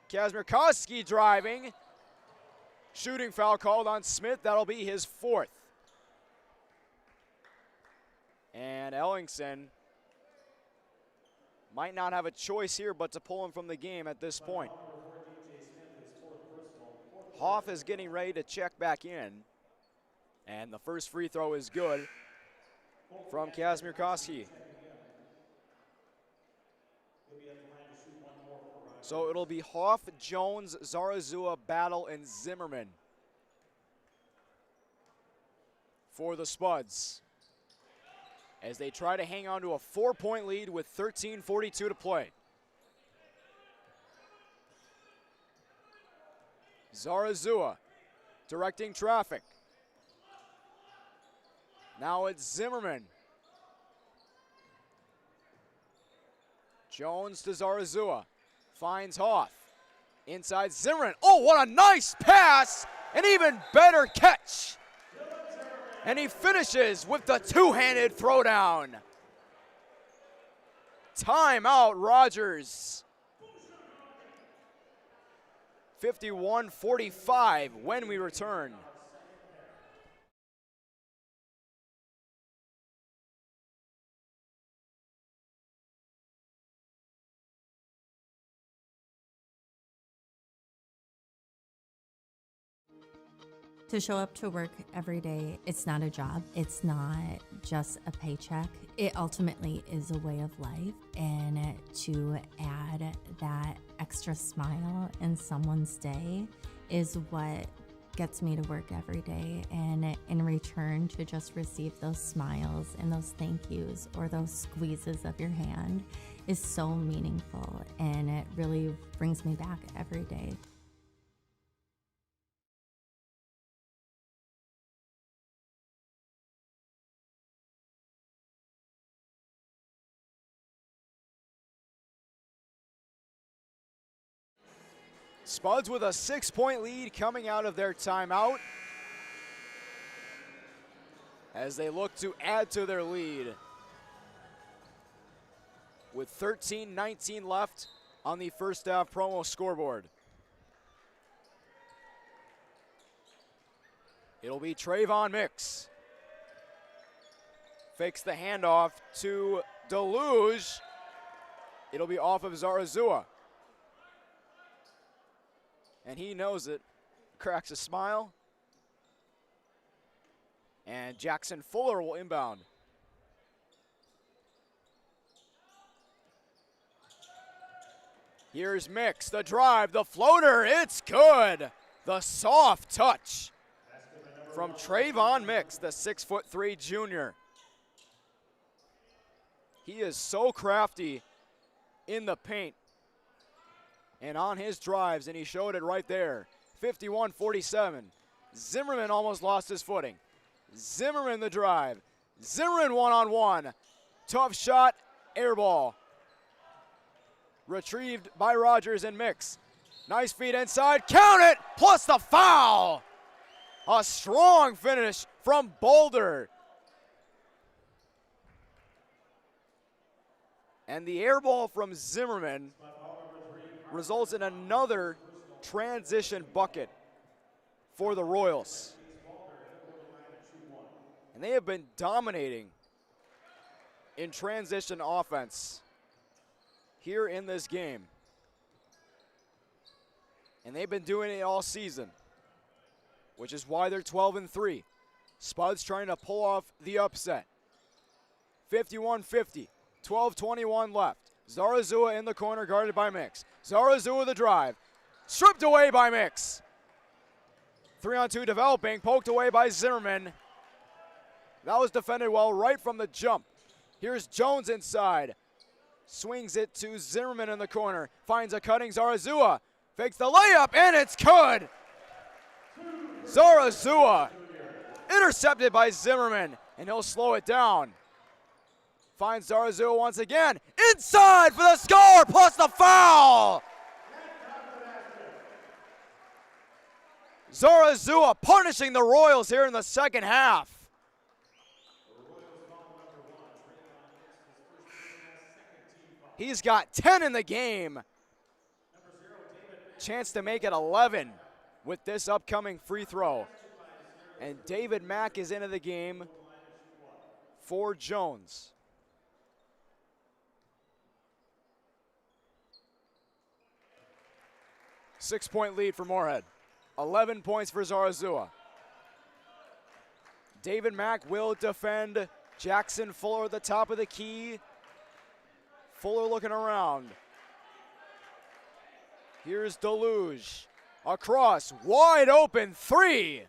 Kazimir Koski driving. Shooting foul called on Smith. That'll be his 4th. And Ellingson might not have a choice here but to pull him from the game at this point. Hoff is getting ready to check back in. And the first free throw is good from Kazimir Koski. So it'll be Hoff, Jones, Zarazua, Battle, and Zimmerman for the Spuds as they try to hang on to a 4-point lead with 13:42 to play. Zarazua directing traffic. Now it's Zimmerman. Jones to Zarazua. Finds Hoff. Inside Zimmerman. Oh, what a nice pass! An even better catch. And he finishes with the 2-handed throwdown. Timeout, Rogers. 51-45 when we return. To show up to work every day, it's not a job. It's not just a paycheck. It ultimately is a way of life. And to add that extra smile in someone's day is what gets me to work every day. And in return, to just receive those smiles and those thank yous or those squeezes of your hand is so meaningful. And it really brings me back every day. Spuds with a 6-point lead coming out of their timeout as they look to add to their lead. With 13:19 left on the first half promo scoreboard. It'll be Trayvon Mix. Fakes the handoff to Deluge. It'll be off of Zarazua. And he knows it. Cracks a smile. And Jackson Fuller will inbound. Here's Mix, the drive, the floater, it's good. The soft touch from Trayvon Mix, the 6'3" junior. He is so crafty in the paint and on his drives, and he showed it right there. 51-47. Zimmerman almost lost his footing. Zimmerman the drive. Zimmerman one-on-one. Tough shot, air ball. Retrieved by Rogers and Mix. Nice feed inside, count it, plus the foul. A strong finish from Boulder. And the air ball from Zimmerman results in another transition bucket for the Royals. And they have been dominating in transition offense here in this game. And they've been doing it all season, which is why they're 12-3. Spuds trying to pull off the upset. 51-50, 12:21 left. Zarazua in the corner, guarded by Mix. Zarazua the drive, stripped away by Mix. 3-on-2 developing, poked away by Zimmerman. That was defended well right from the jump. Here's Jones inside. Swings it to Zimmerman in the corner. Finds a cutting Zarazua. Fakes the layup, and it's good. Zarazua intercepted by Zimmerman, and he'll slow it down. Finds Zarazua once again. Inside for the score, plus the foul. Zarazua punishing the Royals here in the second half. He's got 10 in the game. Chance to make it 11 with this upcoming free throw. And David Mack is into the game for Jones. Six-point lead for Moorhead. 11 points for Zarazua. David Mack will defend Jackson Fuller at the top of the key. Fuller looking around. Here's Deluge. Across, wide open, three.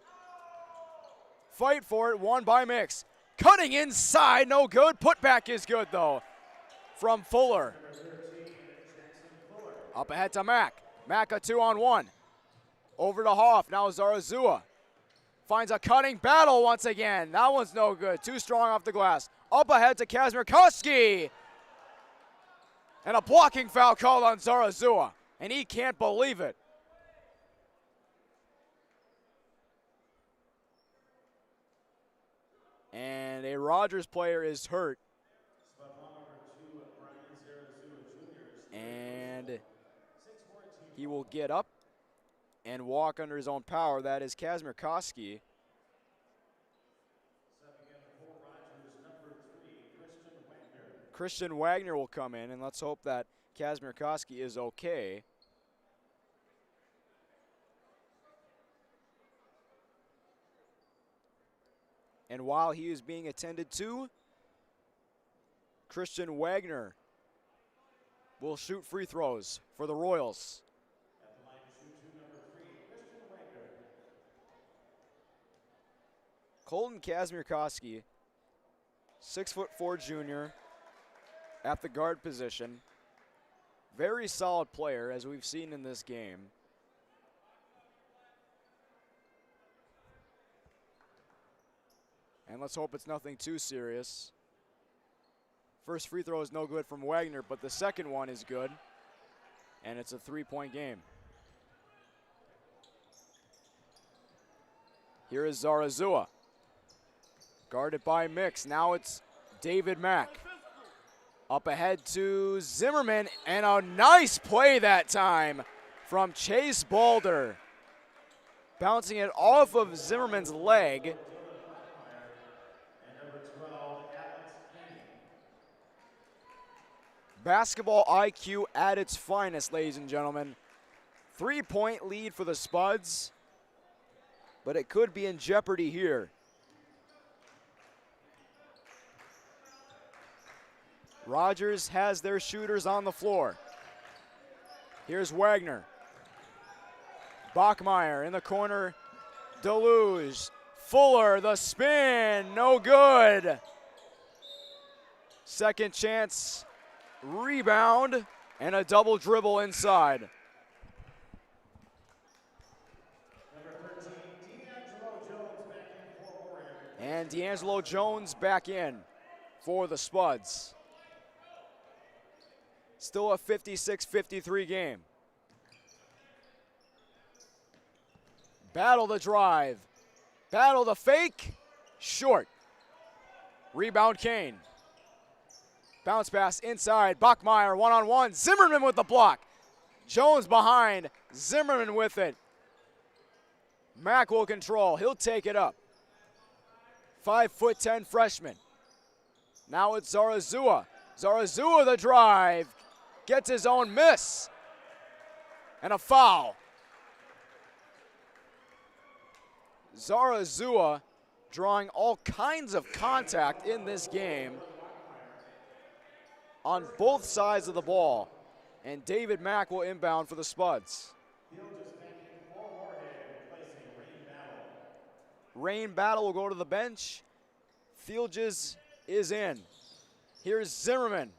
Fight for it, won by Mix. Cutting inside, no good. Putback is good though from Fuller. Up ahead to Mack. Mack a 2-on-1. Over to Hoff, now Zarazua. Finds a cutting battle once again. That one's no good, too strong off the glass. Up ahead to Kazmierkowski. And a blocking foul called on Zarazua, and he can't believe it. And a Rogers player is hurt. And he will get up and walk under his own power. That is Kazmierkowski. Christian Wagner will come in, and let's hope that Kazmierkowski is okay. And while he is being attended to, Christian Wagner will shoot free throws for the Royals. Colton Kazmierkowski, 6'4" junior at the guard position. Very solid player, as we've seen in this game. And let's hope it's nothing too serious. First free throw is no good from Wagner, but the second one is good. And it's a 3-point game. Here is Zarazua. Guarded by Mix. Now it's David Mack. Up ahead to Zimmerman, and a nice play that time from Chase Balder. Bouncing it off of Zimmerman's leg. Basketball IQ at its finest, ladies and gentlemen. 3-point lead for the Spuds, but it could be in jeopardy here. Rogers has their shooters on the floor. Here's Wagner. Bachmeyer in the corner. Deluge. Fuller, the spin, no good. Second chance, rebound, and a double dribble inside. And D'Angelo Jones back in for the Spuds. Still a 56-53 game. Battle the drive. Battle the fake. Short. Rebound Kane. Bounce pass inside. Bachmeyer one-on-one. Zimmerman with the block. Jones behind. Zimmerman with it. Mack will control. He'll take it up. 5'10" freshman. Now it's Zarazua. Zarazua the drive. Gets his own miss. And a foul. Zarazua drawing all kinds of contact in this game on both sides of the ball. And David Mack will inbound for the Spuds. Rain Battle will go to the bench. Fieldges is in. Here's Zimmerman.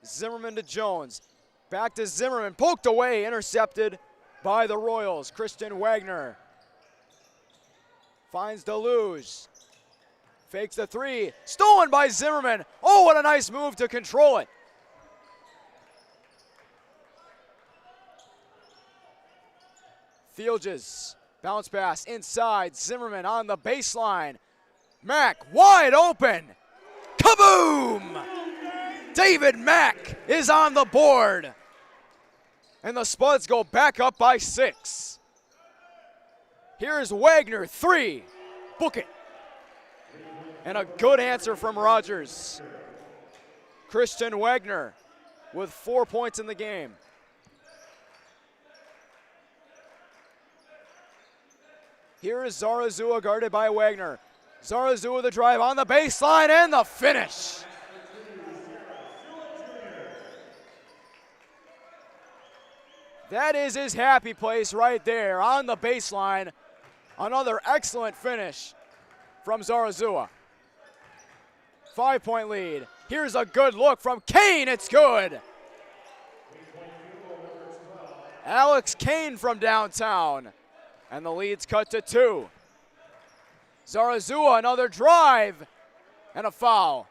Zimmerman to Jones. Back to Zimmerman. Poked away. Intercepted by the Royals. Christian Wagner finds Deluge. Fakes the three. Stolen by Zimmerman. Oh, what a nice move to control it. Fieldges. Bounce pass inside. Zimmerman on the baseline. Mack wide open. Kaboom! David Mack is on the board. And the Spuds go back up by 6. Here's Wagner, 3. Book it. And a good answer from Rogers. Christian Wagner with 4 points in the game. Here is Zarazua guarded by Wagner. Zarazua the drive on the baseline and the finish. That is his happy place right there on the baseline. Another excellent finish from Zarazua. 5-point lead. Here's a good look from Kane. It's good. Alex Kane from downtown. And the lead's cut to 2. Zarazua, another drive, and a foul.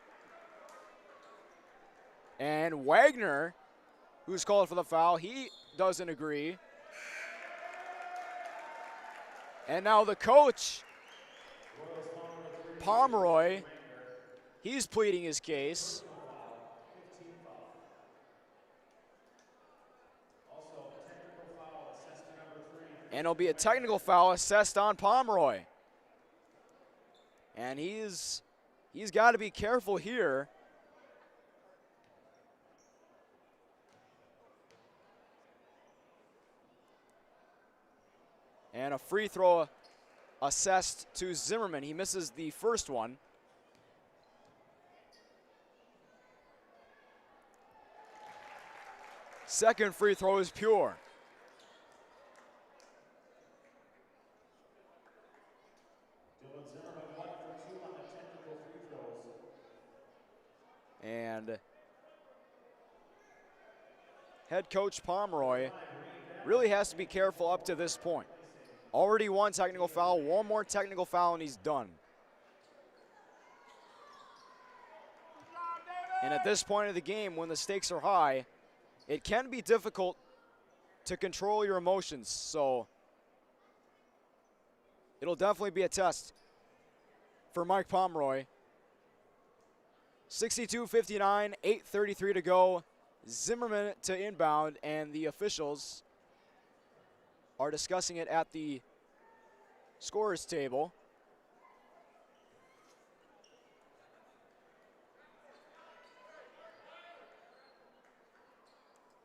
And Wagner, who's called for the foul, he doesn't agree. And now the coach, Pomeroy, he's pleading his case. And it'll be a technical foul assessed on Pomeroy. And he's got to be careful here. And a free throw assessed to Zimmerman. He misses the first one. Second free throw is pure. And head coach Pomeroy really has to be careful up to this point. Already one technical foul, one more technical foul, and he's done. And at this point of the game, when the stakes are high, it can be difficult to control your emotions. So it'll definitely be a test for Mike Pomeroy. 62-59, 8:33 to go. Zimmerman to inbound, and the officials are discussing it at the scorer's table.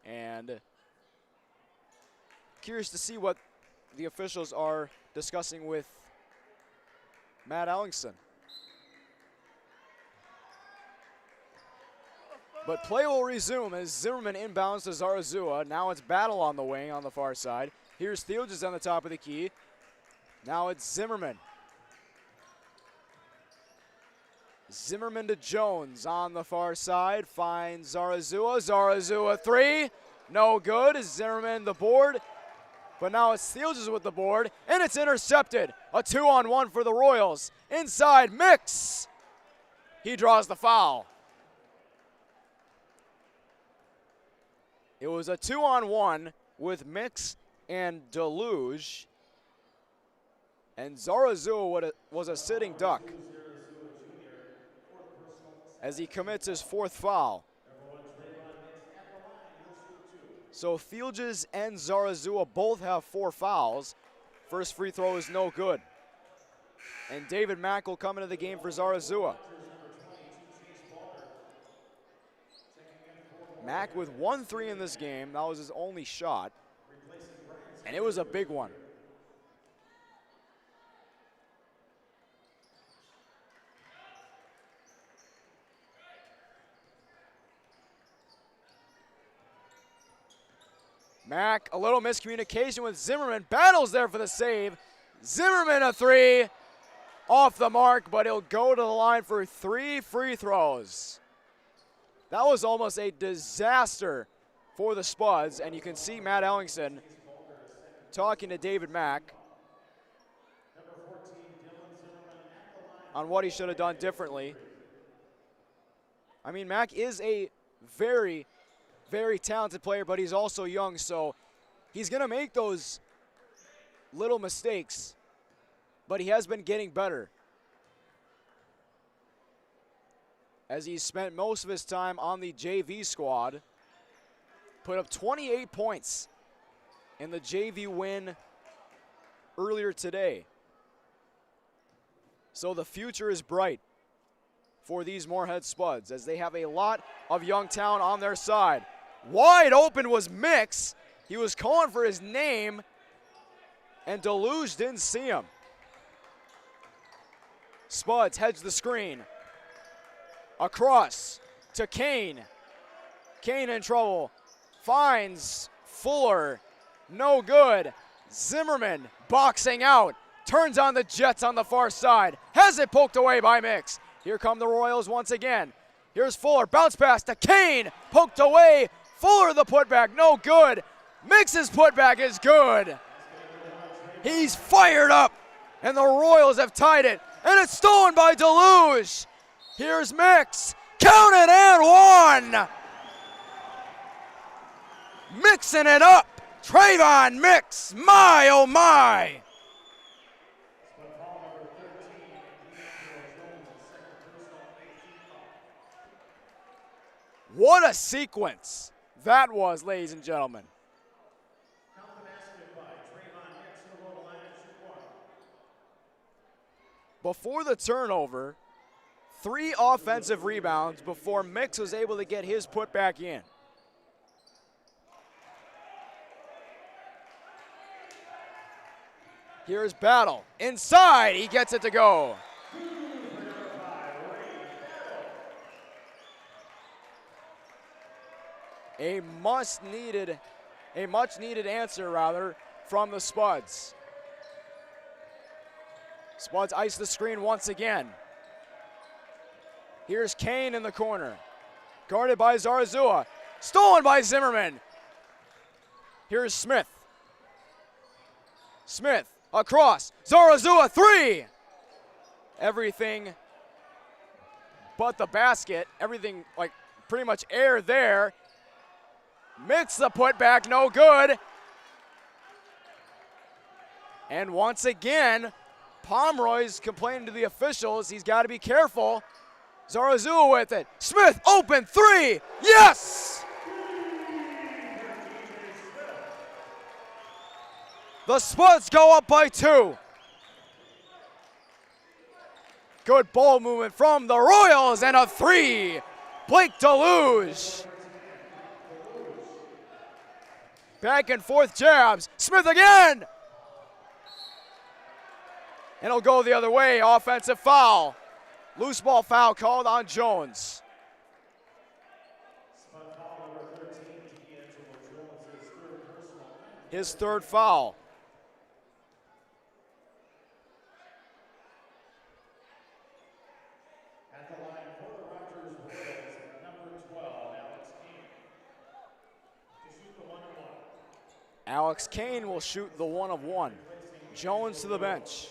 And curious to see what the officials are discussing with Matt Ellingson. But play will resume as Zimmerman inbounds to Zarazua. Now it's Battle on the wing on the far side. Here's Theelges on the top of the key. Now it's Zimmerman. Zimmerman to Jones on the far side. Finds Zarazua. Zarazua three. No good. Zimmerman the board. But now it's Theelges with the board. And it's intercepted. A 2-on-1 for the Royals. Inside, Mix. He draws the foul. It was a 2-on-1 with Mix and Deluge. And Zarazua was a sitting duck as he commits his fourth foul. So Theelges and Zarazua both have 4 fouls. First free throw is no good. And David Mack will come into the game for Zarazua. Mack with 1 3 in this game. That was his only shot. And it was a big one. Mack, a little miscommunication with Zimmerman. Battles there for the save. Zimmerman a 3. Off the mark, but he'll go to the line for 3 free throws. That was almost a disaster for the Spuds, and you can see Matt Ellingson talking to David Mack on what he should have done differently. I mean, Mack is a very, very talented player, but he's also young, so he's going to make those little mistakes, but he has been getting better as he's spent most of his time on the JV squad. Put up 28 points in the JV win earlier today. So the future is bright for these Moorhead Spuds as they have a lot of young talent on their side. Wide open was Mix. He was calling for his name, and Deluge didn't see him. Spuds heads the screen. Across to Kane. Kane in trouble. Finds Fuller. No good. Zimmerman boxing out. Turns on the Jets on the far side. Has it poked away by Mix. Here come the Royals once again. Here's Fuller. Bounce pass to Kane. Poked away. Fuller the putback. No good. Mix's putback is good. He's fired up. And the Royals have tied it. And it's stolen by Deluge. Here's Mix. Count it and 1. Mixing it up. Trayvon Mix. My, oh my. What a sequence that was, ladies and gentlemen. Before the turnover, 3 offensive rebounds before Mix was able to get his putback in. Here's Battle. Inside, he gets it to go. A much needed answer, rather, from the Spuds. Spuds ice the screen once again. Here's Kane in the corner. Guarded by Zarazua. Stolen by Zimmerman. Here's Smith. Smith across. Zarazua 3. Everything but the basket. Everything like pretty much air there. Mix the putback, no good. And once again, Pomeroy's complaining to the officials. He's got to be careful. Zarazua with it. Smith, open three. Yes! The Spuds go up by 2. Good ball movement from the Royals and a 3. Blake Deluge. Back and forth jabs. Smith again. And it'll go the other way. Offensive foul. Loose ball foul called on Jones. His third foul. At the line for the Rogers Royals, number 12, Alex King. To shoot the 1-1. Alex Kane will shoot the 1 of 1. Jones to the bench.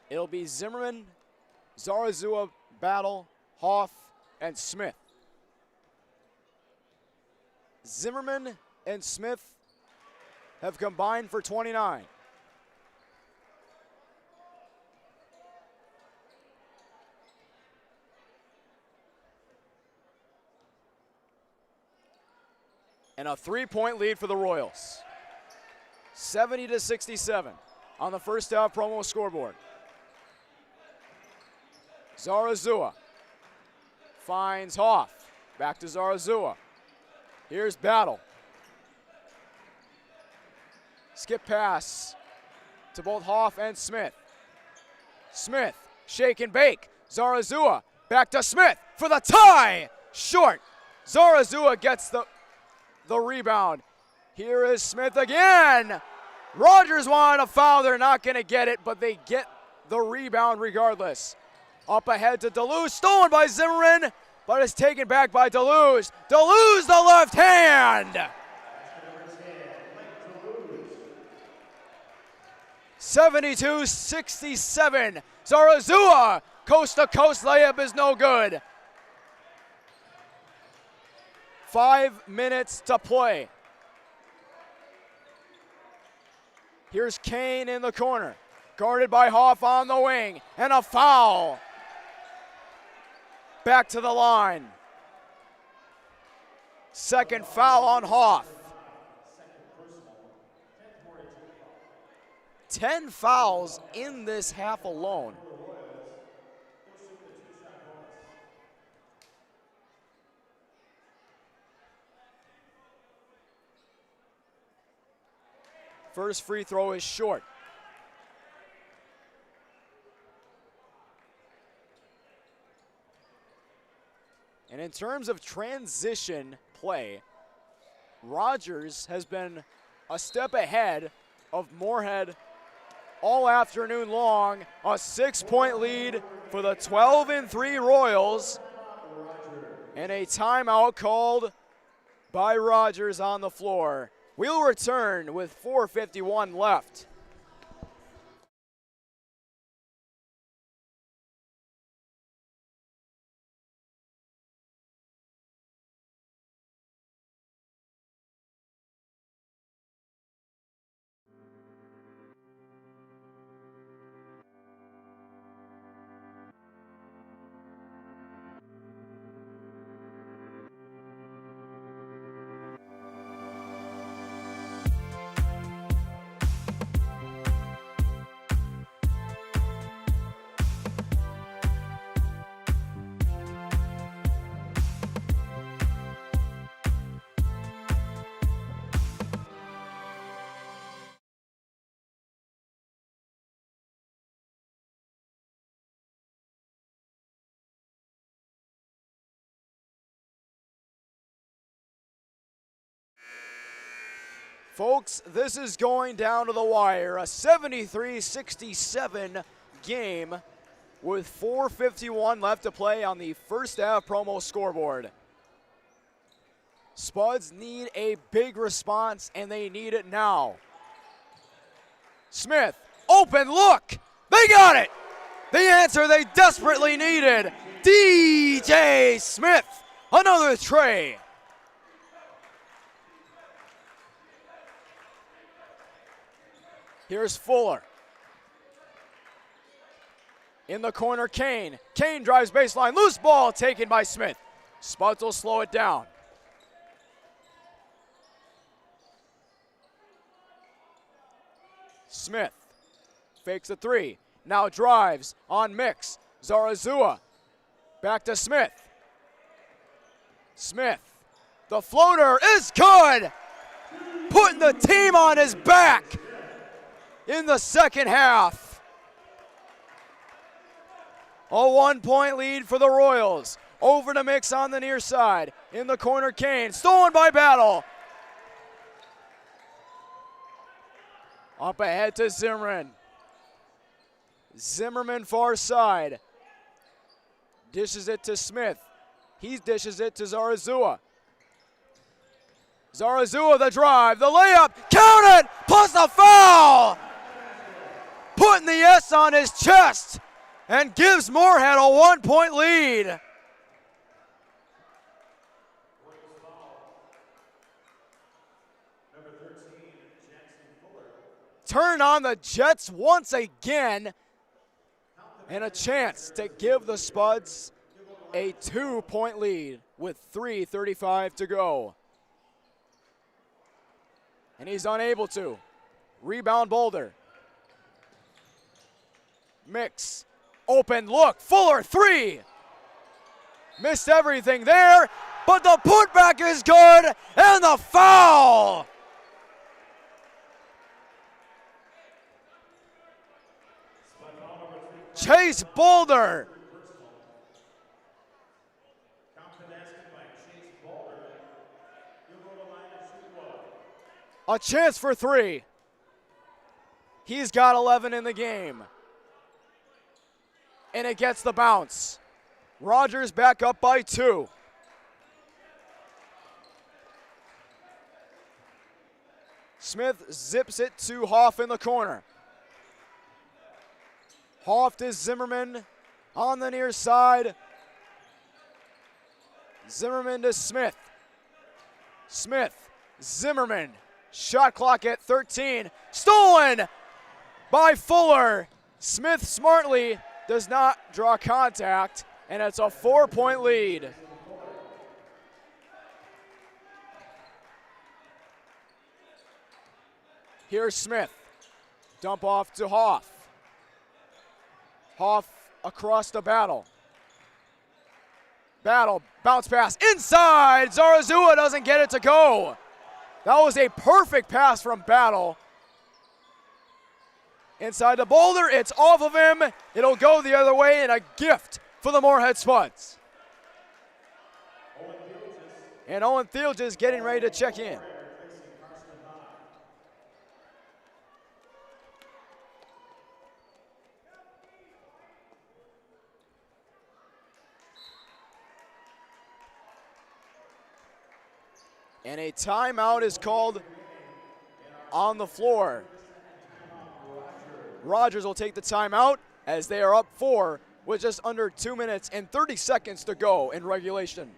It'll be Zimmerman, Zarazua, Battle, Hoff, and Smith. Zimmerman and Smith have combined for 29. And a 3-point lead for the Royals. 70-67 on the first half promo scoreboard. Zarazua finds Hoff. Back to Zarazua. Here's Battle. Skip pass to both Hoff and Smith. Smith, shake and bake. Zarazua back to Smith for the tie. Short. Zarazua gets the rebound. Here is Smith again. Rogers wanted a foul. They're not going to get it, but they get the rebound regardless. Up ahead to Deluge, stolen by Zimmerman, but it's taken back by Deluge. Deluge, the left hand. 72-67. Zarazua, coast to coast layup is no good. 5 minutes to play. Here's Kane in the corner, guarded by Hoff on the wing, and a foul. Back to the line. Second foul on Hoff. 10 fouls in this half alone. First free throw is short. And in terms of transition play, Rogers has been a step ahead of Moorhead all afternoon long. A 6-point lead for the 12-3 Royals. And a timeout called by Rogers on the floor. We'll return with 4:51 left. Folks, this is going down to the wire. A 73-67 game with 4:51 left to play on the first half promo scoreboard. Spuds need a big response, and they need it now. Smith, open look. They got it. The answer they desperately needed. DJ Smith, another tray. Here's Fuller. In the corner, Kane. Kane drives baseline. Loose ball taken by Smith. Spuds will slow it down. Smith fakes a three. Now drives on Mix. Zarazua. Back to Smith. Smith. The floater is good. Putting the team on his back in the second half. A 1-point lead for the Royals. Over to Mix on the near side. In the corner, Kane. Stolen by Battle. Up ahead to Zimmerman. Zimmerman far side. Dishes it to Smith. He dishes it to Zarazua. Zarazua, the drive, the layup, count it, plus the foul! Putting the S on his chest and gives Moorhead a 1-point lead. Turn on the Jets once again, and a chance to give the Spuds a 2-point lead with 3:35 to go. And he's unable to. Rebound Boulder. Mix. Open look. Fuller, three. Missed everything there, but the putback is good, and the foul. Chase Boulder. A chance for three. He's got 11 in the game. And it gets the bounce. Rogers back up by 2. Smith zips it to Hoff in the corner. Hoff to Zimmerman on the near side. Zimmerman to Smith. Smith, Zimmerman. Shot clock at 13. Stolen by Fuller. Smith smartly does not draw contact, and it's a 4-point lead. Here's Smith. Dump off to Hoff. Hoff across the Battle. Battle, bounce pass inside. Zarazua doesn't get it to go. That was a perfect pass from Battle. Inside the Boulder, it's off of him. It'll go the other way, and a gift for the Moorhead Spuds. And Owen Thielge is getting ready to check in. And a timeout is called on the floor. Rogers will take the timeout as they are up 4 with just under 2 minutes and 30 seconds to go in regulation.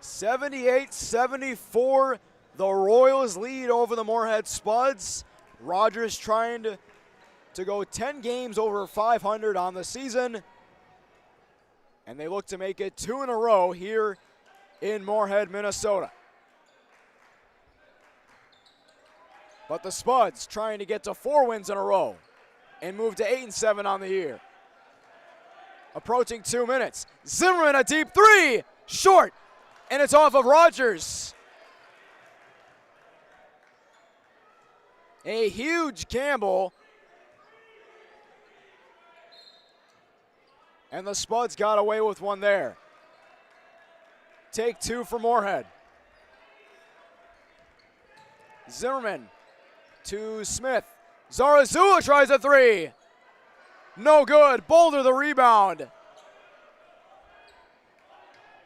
(78-74), the Royals lead over the Moorhead Spuds. Rogers trying to go 10 games over 500 on the season, and they look to make it 2 in a row here in Moorhead, Minnesota. But the Spuds trying to get to 4 wins in a row and move to 8-7 on the year. Approaching 2 minutes. Zimmerman, a deep three, short. And it's off of Rogers. A huge gamble. And the Spuds got away with one there. Take 2 for Moorhead. Zimmerman to Smith. Zarazua tries a three. No good. Boulder the rebound.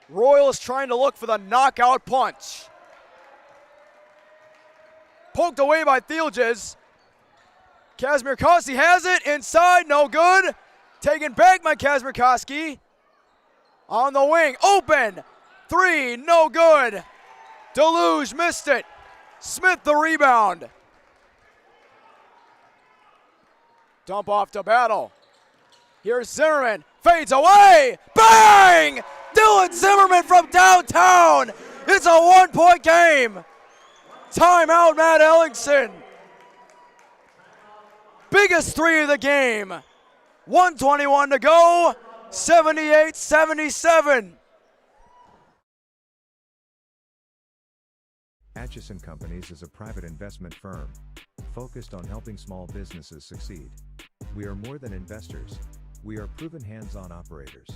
Royals trying to look for the knockout punch. Poked away by Thielges. Kazmierkowski has it. Inside. No good. Taken back by Kazmierkowski. On the wing. Open. Three. No good. Deluge missed it. Smith the rebound. Dump off to Battle. Here's Zimmerman. Fades away. Bang! Dylan Zimmerman from downtown. It's a 1-point game. Timeout, Matt Ellingson. Biggest three of the game. 1:21 to go. 78-77. Atchison Companies is a private investment firm focused on helping small businesses succeed. We are more than investors. We are proven hands-on operators.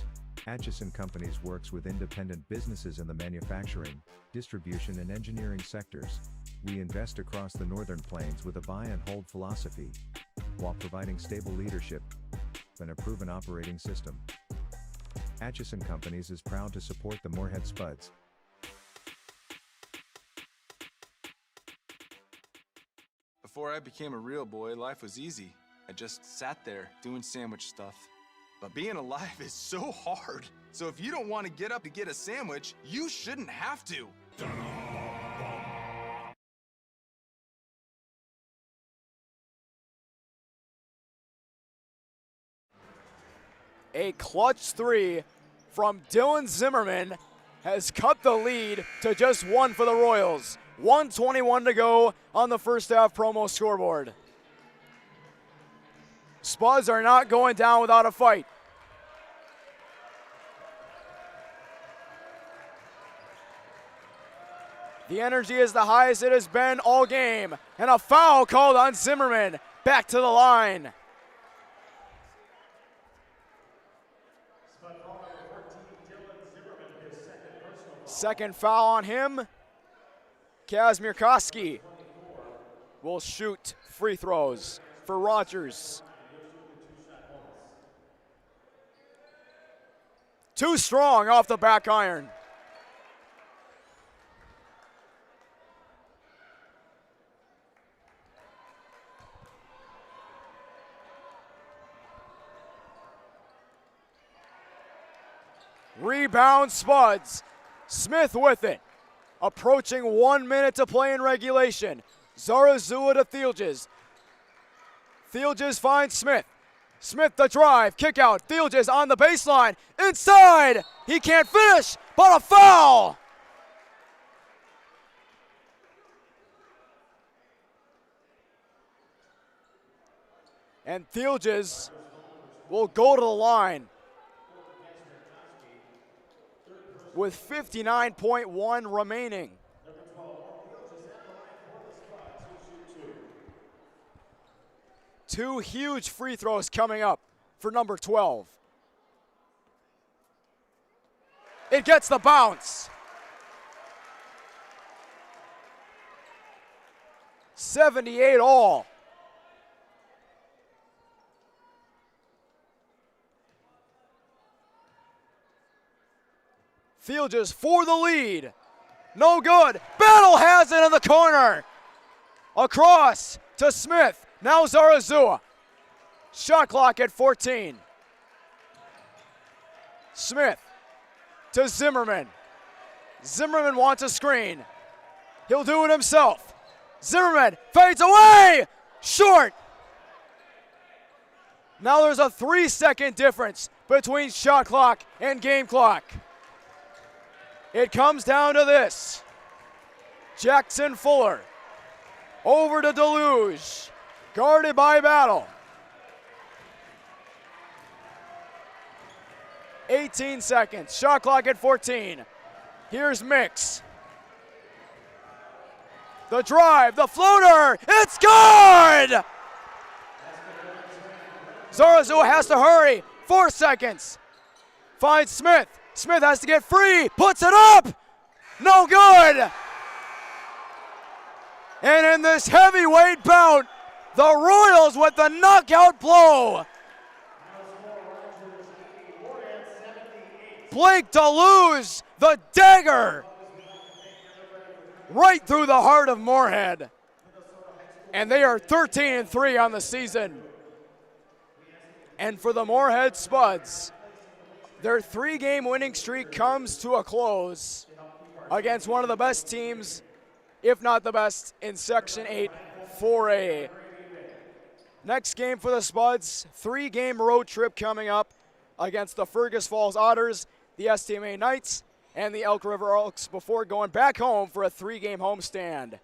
Atchison Companies works with independent businesses in the manufacturing, distribution and engineering sectors. We invest across the Northern Plains with a buy and hold philosophy, while providing stable leadership and a proven operating system. Atchison Companies is proud to support the Moorhead Spuds. Before I became a real boy, life was easy. I just sat there doing sandwich stuff. But being alive is so hard. So if you don't want to get up to get a sandwich, you shouldn't have to. A clutch three from Dylan Zimmerman has cut the lead to just one for the Royals. 1:21 to go on the first half promo scoreboard. Spuds are not going down without a fight. The energy is the highest it has been all game. And a foul called on Zimmerman. Back to the line. Second foul on him. Kazmierkowski will shoot free throws for Rogers. Too strong off the back iron. Rebound Spuds. Smith with it. Approaching 1 minute to play in regulation. Zarazua to Thielges. Thielges finds Smith. Smith the drive, kick out. Thielges on the baseline. Inside. He can't finish, but a foul. And Thielges will go to the line with 59.1 remaining. Two huge free throws coming up for number 12. It gets the bounce. 78 all. Thielges for the lead. No good. Battle has it in the corner. Across to Smith. Now Zarazua. Shot clock at 14. Smith to Zimmerman. Zimmerman wants a screen. He'll do it himself. Zimmerman fades away. Short. Now there's a 3-second difference between shot clock and game clock. It comes down to this. Jackson Fuller over to Deluge, guarded by Battle. 18 seconds, shot clock at 14. Here's Mix. The drive, the floater, it's good! Zarazua has to hurry, 4 seconds. Finds Smith. Smith has to get free, puts it up, no good. And in this heavyweight bout, the Royals with the knockout blow. Blake Deleuze, the dagger, right through the heart of Moorhead. And they are 13-3 on the season. And for the Moorhead Spuds, their 3-game winning streak comes to a close against one of the best teams, if not the best, in Section 8 4A. Next game for the Spuds, 3-game road trip coming up against the Fergus Falls Otters, the STMA Knights, and the Elk River Elks before going back home for a 3-game homestand.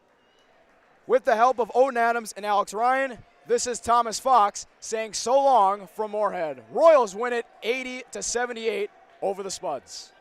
With the help of Odin Adams and Alex Ryan, this is Thomas Fox saying so long from Moorhead. Royals win it 80-78 over the Spuds.